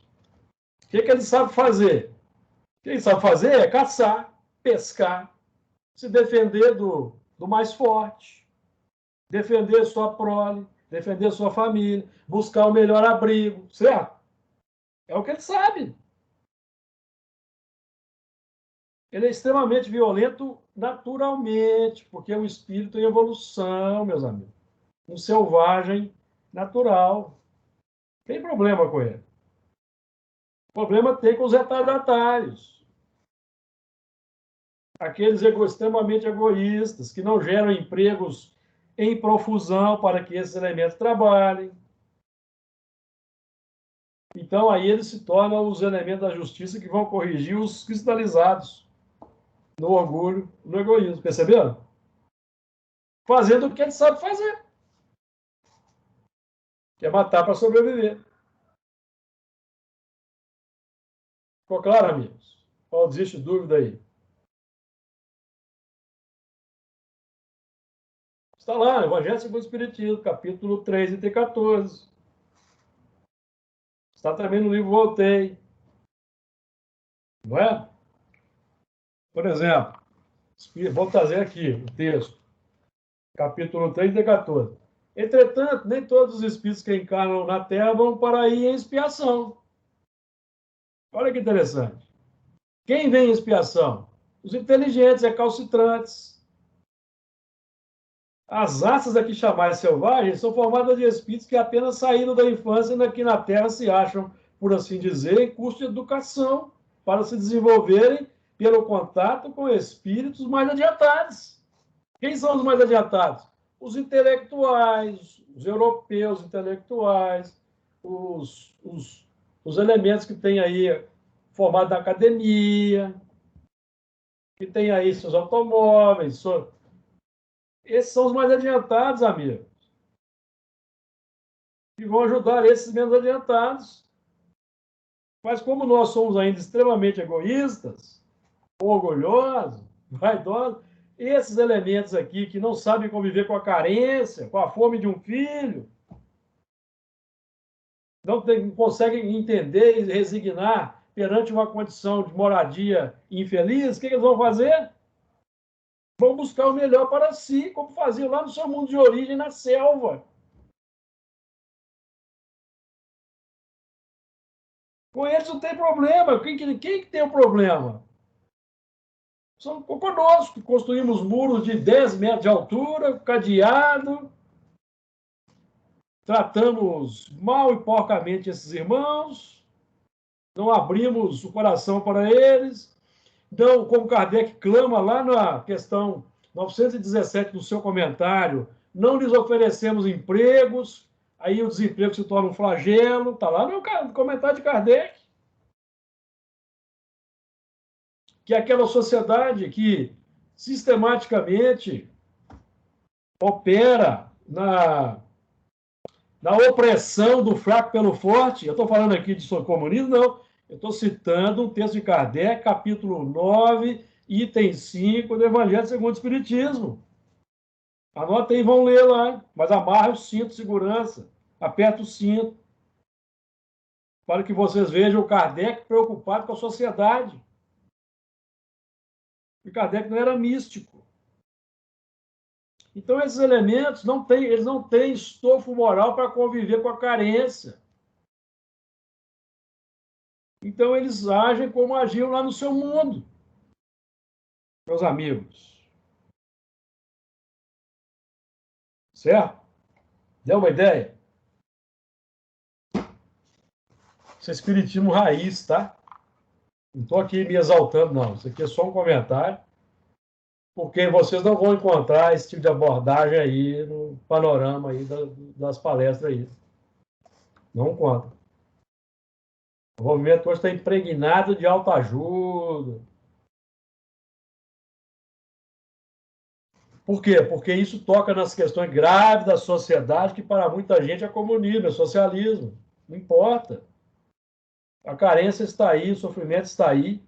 O que ele sabe fazer? O que ele sabe fazer é caçar, pescar, se defender do mais forte, defender sua prole, defender sua família, buscar o melhor abrigo, certo? É o que ele sabe. Ele é extremamente violento naturalmente, porque é um espírito em evolução, meus amigos. Um selvagem natural. Tem problema com ele. O problema tem com os retardatários. Aqueles extremamente egoístas, que não geram empregos em profusão para que esses elementos trabalhem. Então, aí eles se tornam os elementos da justiça que vão corrigir os cristalizados no orgulho, no egoísmo. Perceberam? Fazendo o que ele sabe fazer. Quer matar para sobreviver. Ficou claro, amigos? Qual existe dúvida aí? Está lá, Evangelho segundo o Espiritismo, capítulo 3, item 14. Está também no livro Voltei. Não é? Por exemplo, vou trazer aqui o texto, capítulo 3, item 14. Entretanto, nem todos os espíritos que encarnam na Terra vão para aí em expiação. Olha que interessante. Quem vem em expiação? Os inteligentes, recalcitrantes. As raças aqui chamadas selvagens são formadas de espíritos que apenas saíram da infância e aqui na Terra se acham, por assim dizer, em curso de educação para se desenvolverem pelo contato com espíritos mais adiantados. Quem são os mais adiantados? Os intelectuais, os europeus intelectuais, os elementos que têm aí formado na academia, que têm aí seus automóveis. Esses são os mais adiantados, amigo, que vão ajudar esses menos adiantados. Mas como nós somos ainda extremamente egoístas, orgulhosos, vaidosos, esses elementos aqui que não sabem conviver com a carência, com a fome de um filho, não conseguem entender e resignar perante uma condição de moradia infeliz, o que eles vão fazer? Vão buscar o melhor para si, como faziam lá no seu mundo de origem, na selva. Com eles não tem problema. Quem que tem o problema? São conosco, que construímos muros de 10 metros de altura, cadeado, tratamos mal e porcamente esses irmãos, não abrimos o coração para eles. Então, como Kardec clama lá na questão 917 do seu comentário, não lhes oferecemos empregos, aí o desemprego se torna um flagelo, está lá no comentário de Kardec, que é aquela sociedade que sistematicamente opera na opressão do fraco pelo forte. Eu estou falando aqui de comunismo, não. Eu estou citando um texto de Kardec, capítulo 9, item 5 do Evangelho segundo o Espiritismo. Anota aí e vão ler lá. Mas amarra o cinto de segurança. Aperta o cinto. Para que vocês vejam o Kardec preocupado com a sociedade. E Kardec não era místico. Então, esses elementos eles não têm estofo moral para conviver com a carência. Então, eles agem como agiam lá no seu mundo, meus amigos. Certo? Deu uma ideia? Isso é espiritismo raiz, tá? Não estou aqui me exaltando, não. Isso aqui é só um comentário, porque vocês não vão encontrar esse tipo de abordagem aí no panorama aí das palestras aí. Não encontra. O movimento hoje está impregnado de autoajuda. Por quê? Porque isso toca nas questões graves da sociedade, que para muita gente é comunismo, é socialismo. Não importa. A carência está aí, o sofrimento está aí.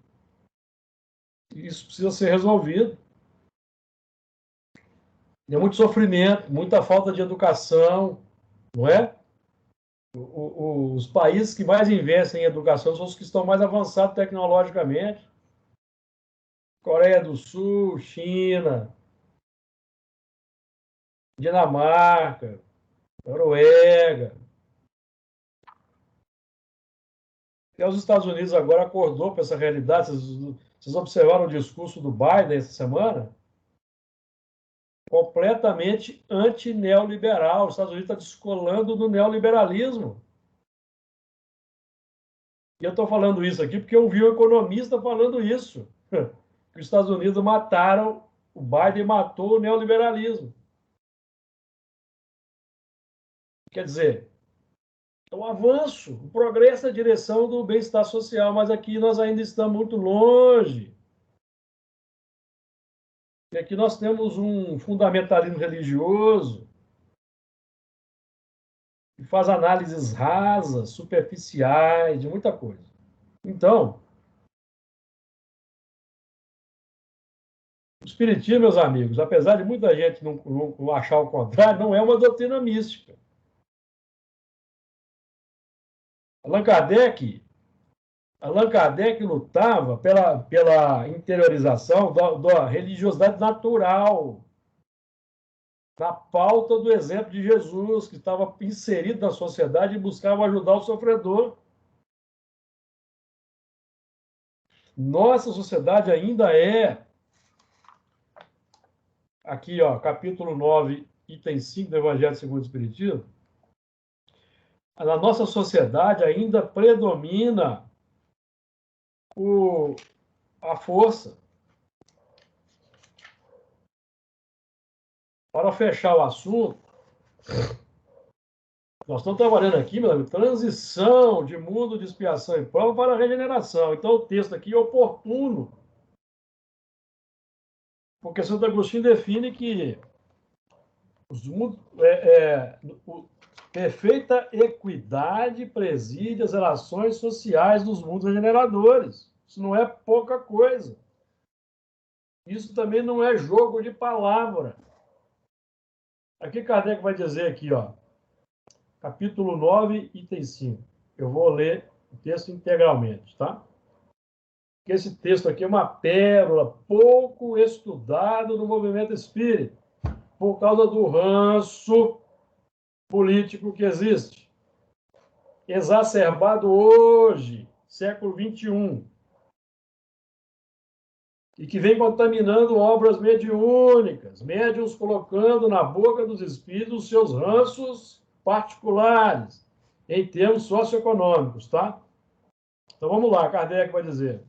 E isso precisa ser resolvido. Tem muito sofrimento, muita falta de educação, não é? Os países que mais investem em educação são os que estão mais avançados tecnologicamente. Coreia do Sul, China, Dinamarca, Noruega. E os Estados Unidos agora acordou para essa realidade. Vocês observaram o discurso do Biden essa semana? Completamente anti-neoliberal. Os Estados Unidos está descolando do neoliberalismo. E eu estou falando isso aqui porque eu vi um economista falando isso. Que os Estados Unidos mataram, o Biden matou o neoliberalismo. Quer dizer, é um avanço, um progresso na direção do bem-estar social, mas aqui nós ainda estamos muito longe. E aqui nós temos um fundamentalismo religioso, e faz análises rasas, superficiais, de muita coisa. Então, o Espiritismo, meus amigos, apesar de muita gente não achar o contrário, não é uma doutrina mística. Allan Kardec, Allan Kardec lutava pela interiorização da religiosidade natural, na pauta do exemplo de Jesus, que estava inserido na sociedade e buscava ajudar o sofredor. Nossa sociedade ainda é, aqui, ó, capítulo 9, item 5 do Evangelho segundo o Espiritismo, na nossa sociedade ainda predomina a força. Para fechar o assunto, nós estamos trabalhando aqui, meu amigo, transição de mundo de expiação e prova para a regeneração. Então, o texto aqui é oportuno, porque Santo Agostinho define que perfeita equidade preside as relações sociais dos mundos regeneradores. Isso não é pouca coisa. Isso também não é jogo de palavra. Aqui Kardec vai dizer aqui, ó, capítulo 9, item 5. Eu vou ler o texto integralmente, tá? Porque esse texto aqui é uma pérola pouco estudado no movimento espírita, por causa do ranço político que existe, exacerbado hoje, século XXI, e que vem contaminando obras mediúnicas, médiuns colocando na boca dos espíritos seus ranços particulares, em termos socioeconômicos, tá? Então vamos lá, Kardec vai dizer.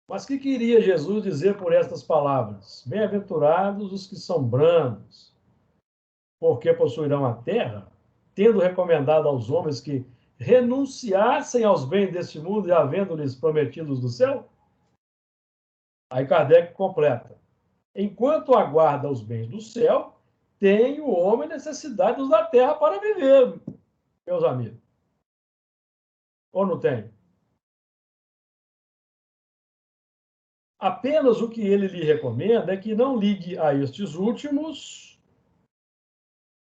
Mas o que queria Jesus dizer por estas palavras? Bem-aventurados os que são brandos, porque possuirão a terra, tendo recomendado aos homens que renunciassem aos bens deste mundo e havendo-lhes prometidos do céu? Aí Kardec completa. Enquanto aguarda os bens do céu, tem o homem necessidade dos da terra para viver, meus amigos. Ou não tem? Apenas o que ele lhe recomenda é que não ligue a estes últimos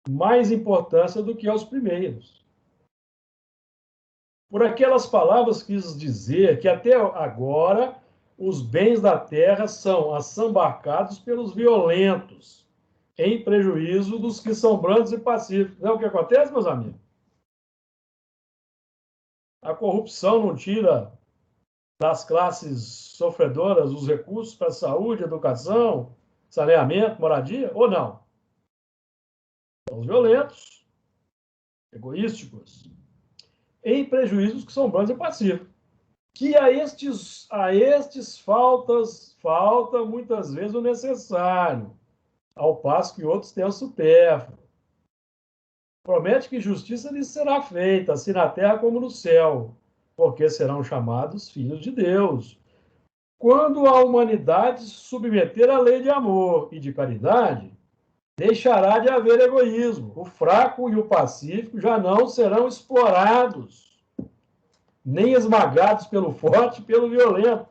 mais importância do que aos primeiros. Por aquelas palavras quis dizer que até agora os bens da terra são assambarcados pelos violentos, em prejuízo dos que são brandos e pacíficos. Não é o que acontece, meus amigos? A corrupção não tira das classes sofredoras os recursos para saúde, educação, saneamento, moradia, ou não? São os violentos, egoísticos, em prejuízos que são brandos e pacíficos. Que a estes falta muitas vezes o necessário, ao passo que outros têm o supérfluo. Promete que justiça lhes será feita, assim na terra como no céu, porque serão chamados filhos de Deus. Quando a humanidade se submeter à lei de amor e de caridade, deixará de haver egoísmo. O fraco e o pacífico já não serão explorados, nem esmagados pelo forte e pelo violento.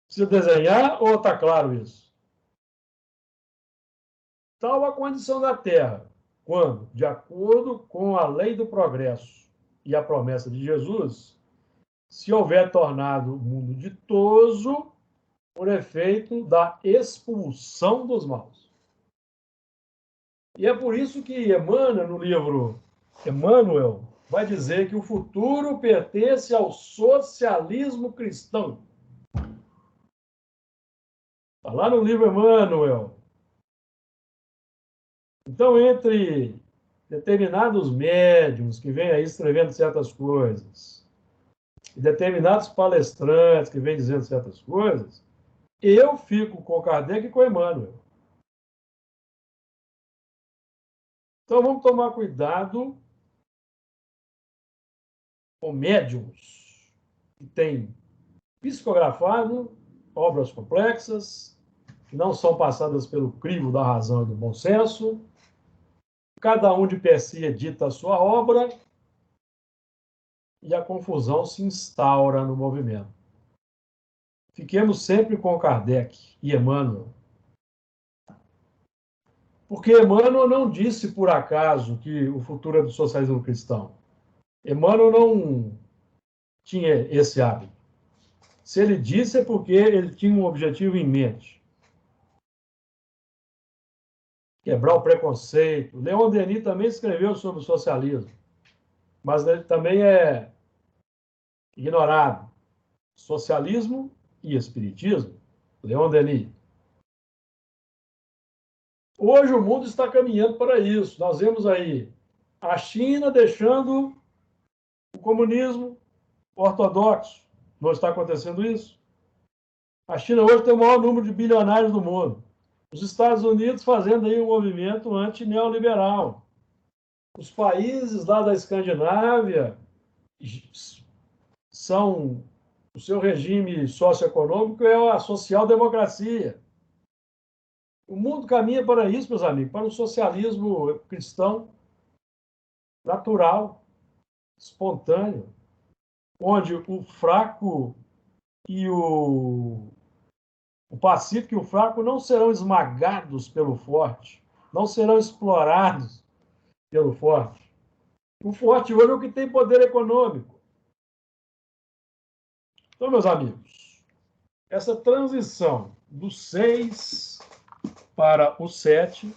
Precisa desenhar ou está claro isso? Tal a condição da Terra, quando, de acordo com a lei do progresso e a promessa de Jesus, se houver tornado o mundo ditoso por efeito da expulsão dos maus. E é por isso que Emmanuel, no livro Emmanuel, vai dizer que o futuro pertence ao socialismo cristão. Está lá no livro Emmanuel. Então, entre determinados médiums que vêm aí escrevendo certas coisas e determinados palestrantes que vêm dizendo certas coisas, eu fico com Kardec e com Emmanuel. Então, vamos tomar cuidado com médiums que têm psicografado obras complexas, que não são passadas pelo crivo da razão e do bom senso, cada um de per si edita a sua obra e a confusão se instaura no movimento. Fiquemos sempre com Kardec e Emmanuel. Porque Emmanuel não disse por acaso que o futuro é do socialismo cristão. Emmanuel não tinha esse hábito. Se ele disse é porque ele tinha um objetivo em mente. Quebrar o preconceito. Leon Denis também escreveu sobre o socialismo, mas ele também é ignorado. Socialismo e espiritismo. Leon Denis. Hoje o mundo está caminhando para isso. Nós vemos aí a China deixando o comunismo ortodoxo. Não está acontecendo isso? A China hoje tem o maior número de bilionários do mundo. Os Estados Unidos fazendo aí um movimento anti-neoliberal. Os países lá da Escandinávia são... O seu regime socioeconômico é a social-democracia. O mundo caminha para isso, meus amigos, para o socialismo cristão natural, espontâneo, onde o fraco e o pacífico e o fraco não serão esmagados pelo forte, não serão explorados pelo forte. O forte hoje é o que tem poder econômico. Então, meus amigos, essa transição do 6 para o 7,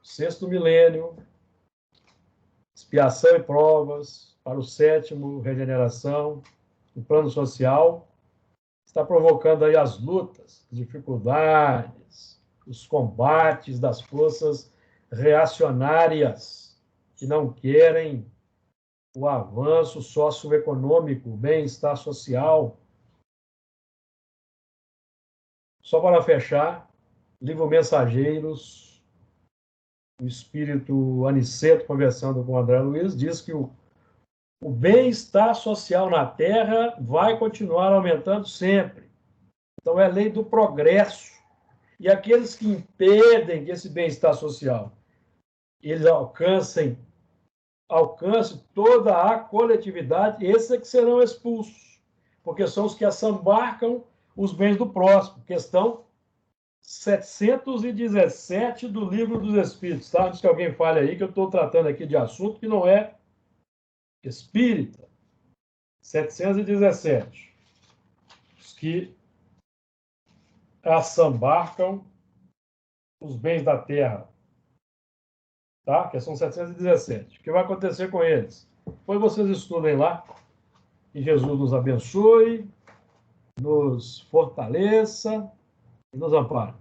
sexto milênio, expiação e provas, para o 7º, regeneração, o plano social, está provocando aí as lutas, as dificuldades, os combates das forças reacionárias que não querem o avanço socioeconômico, o bem-estar social. Só para fechar, livro Mensageiros, o espírito Aniceto, conversando com o André Luiz, diz que o bem-estar social na Terra vai continuar aumentando sempre. Então, é a lei do progresso. E aqueles que impedem que esse bem-estar social eles alcance toda a coletividade, esses é que serão expulsos, porque são os que assambarcam os bens do próximo. Questão 717 do Livro dos Espíritos, tá? Antes que alguém fale aí que eu estou tratando aqui de assunto que não é espírita. 717. Os que assambarcam os bens da terra. Tá? Questão 717. O que vai acontecer com eles? Depois vocês estudem lá. Que Jesus nos abençoe, nos fortaleça e nos ampare.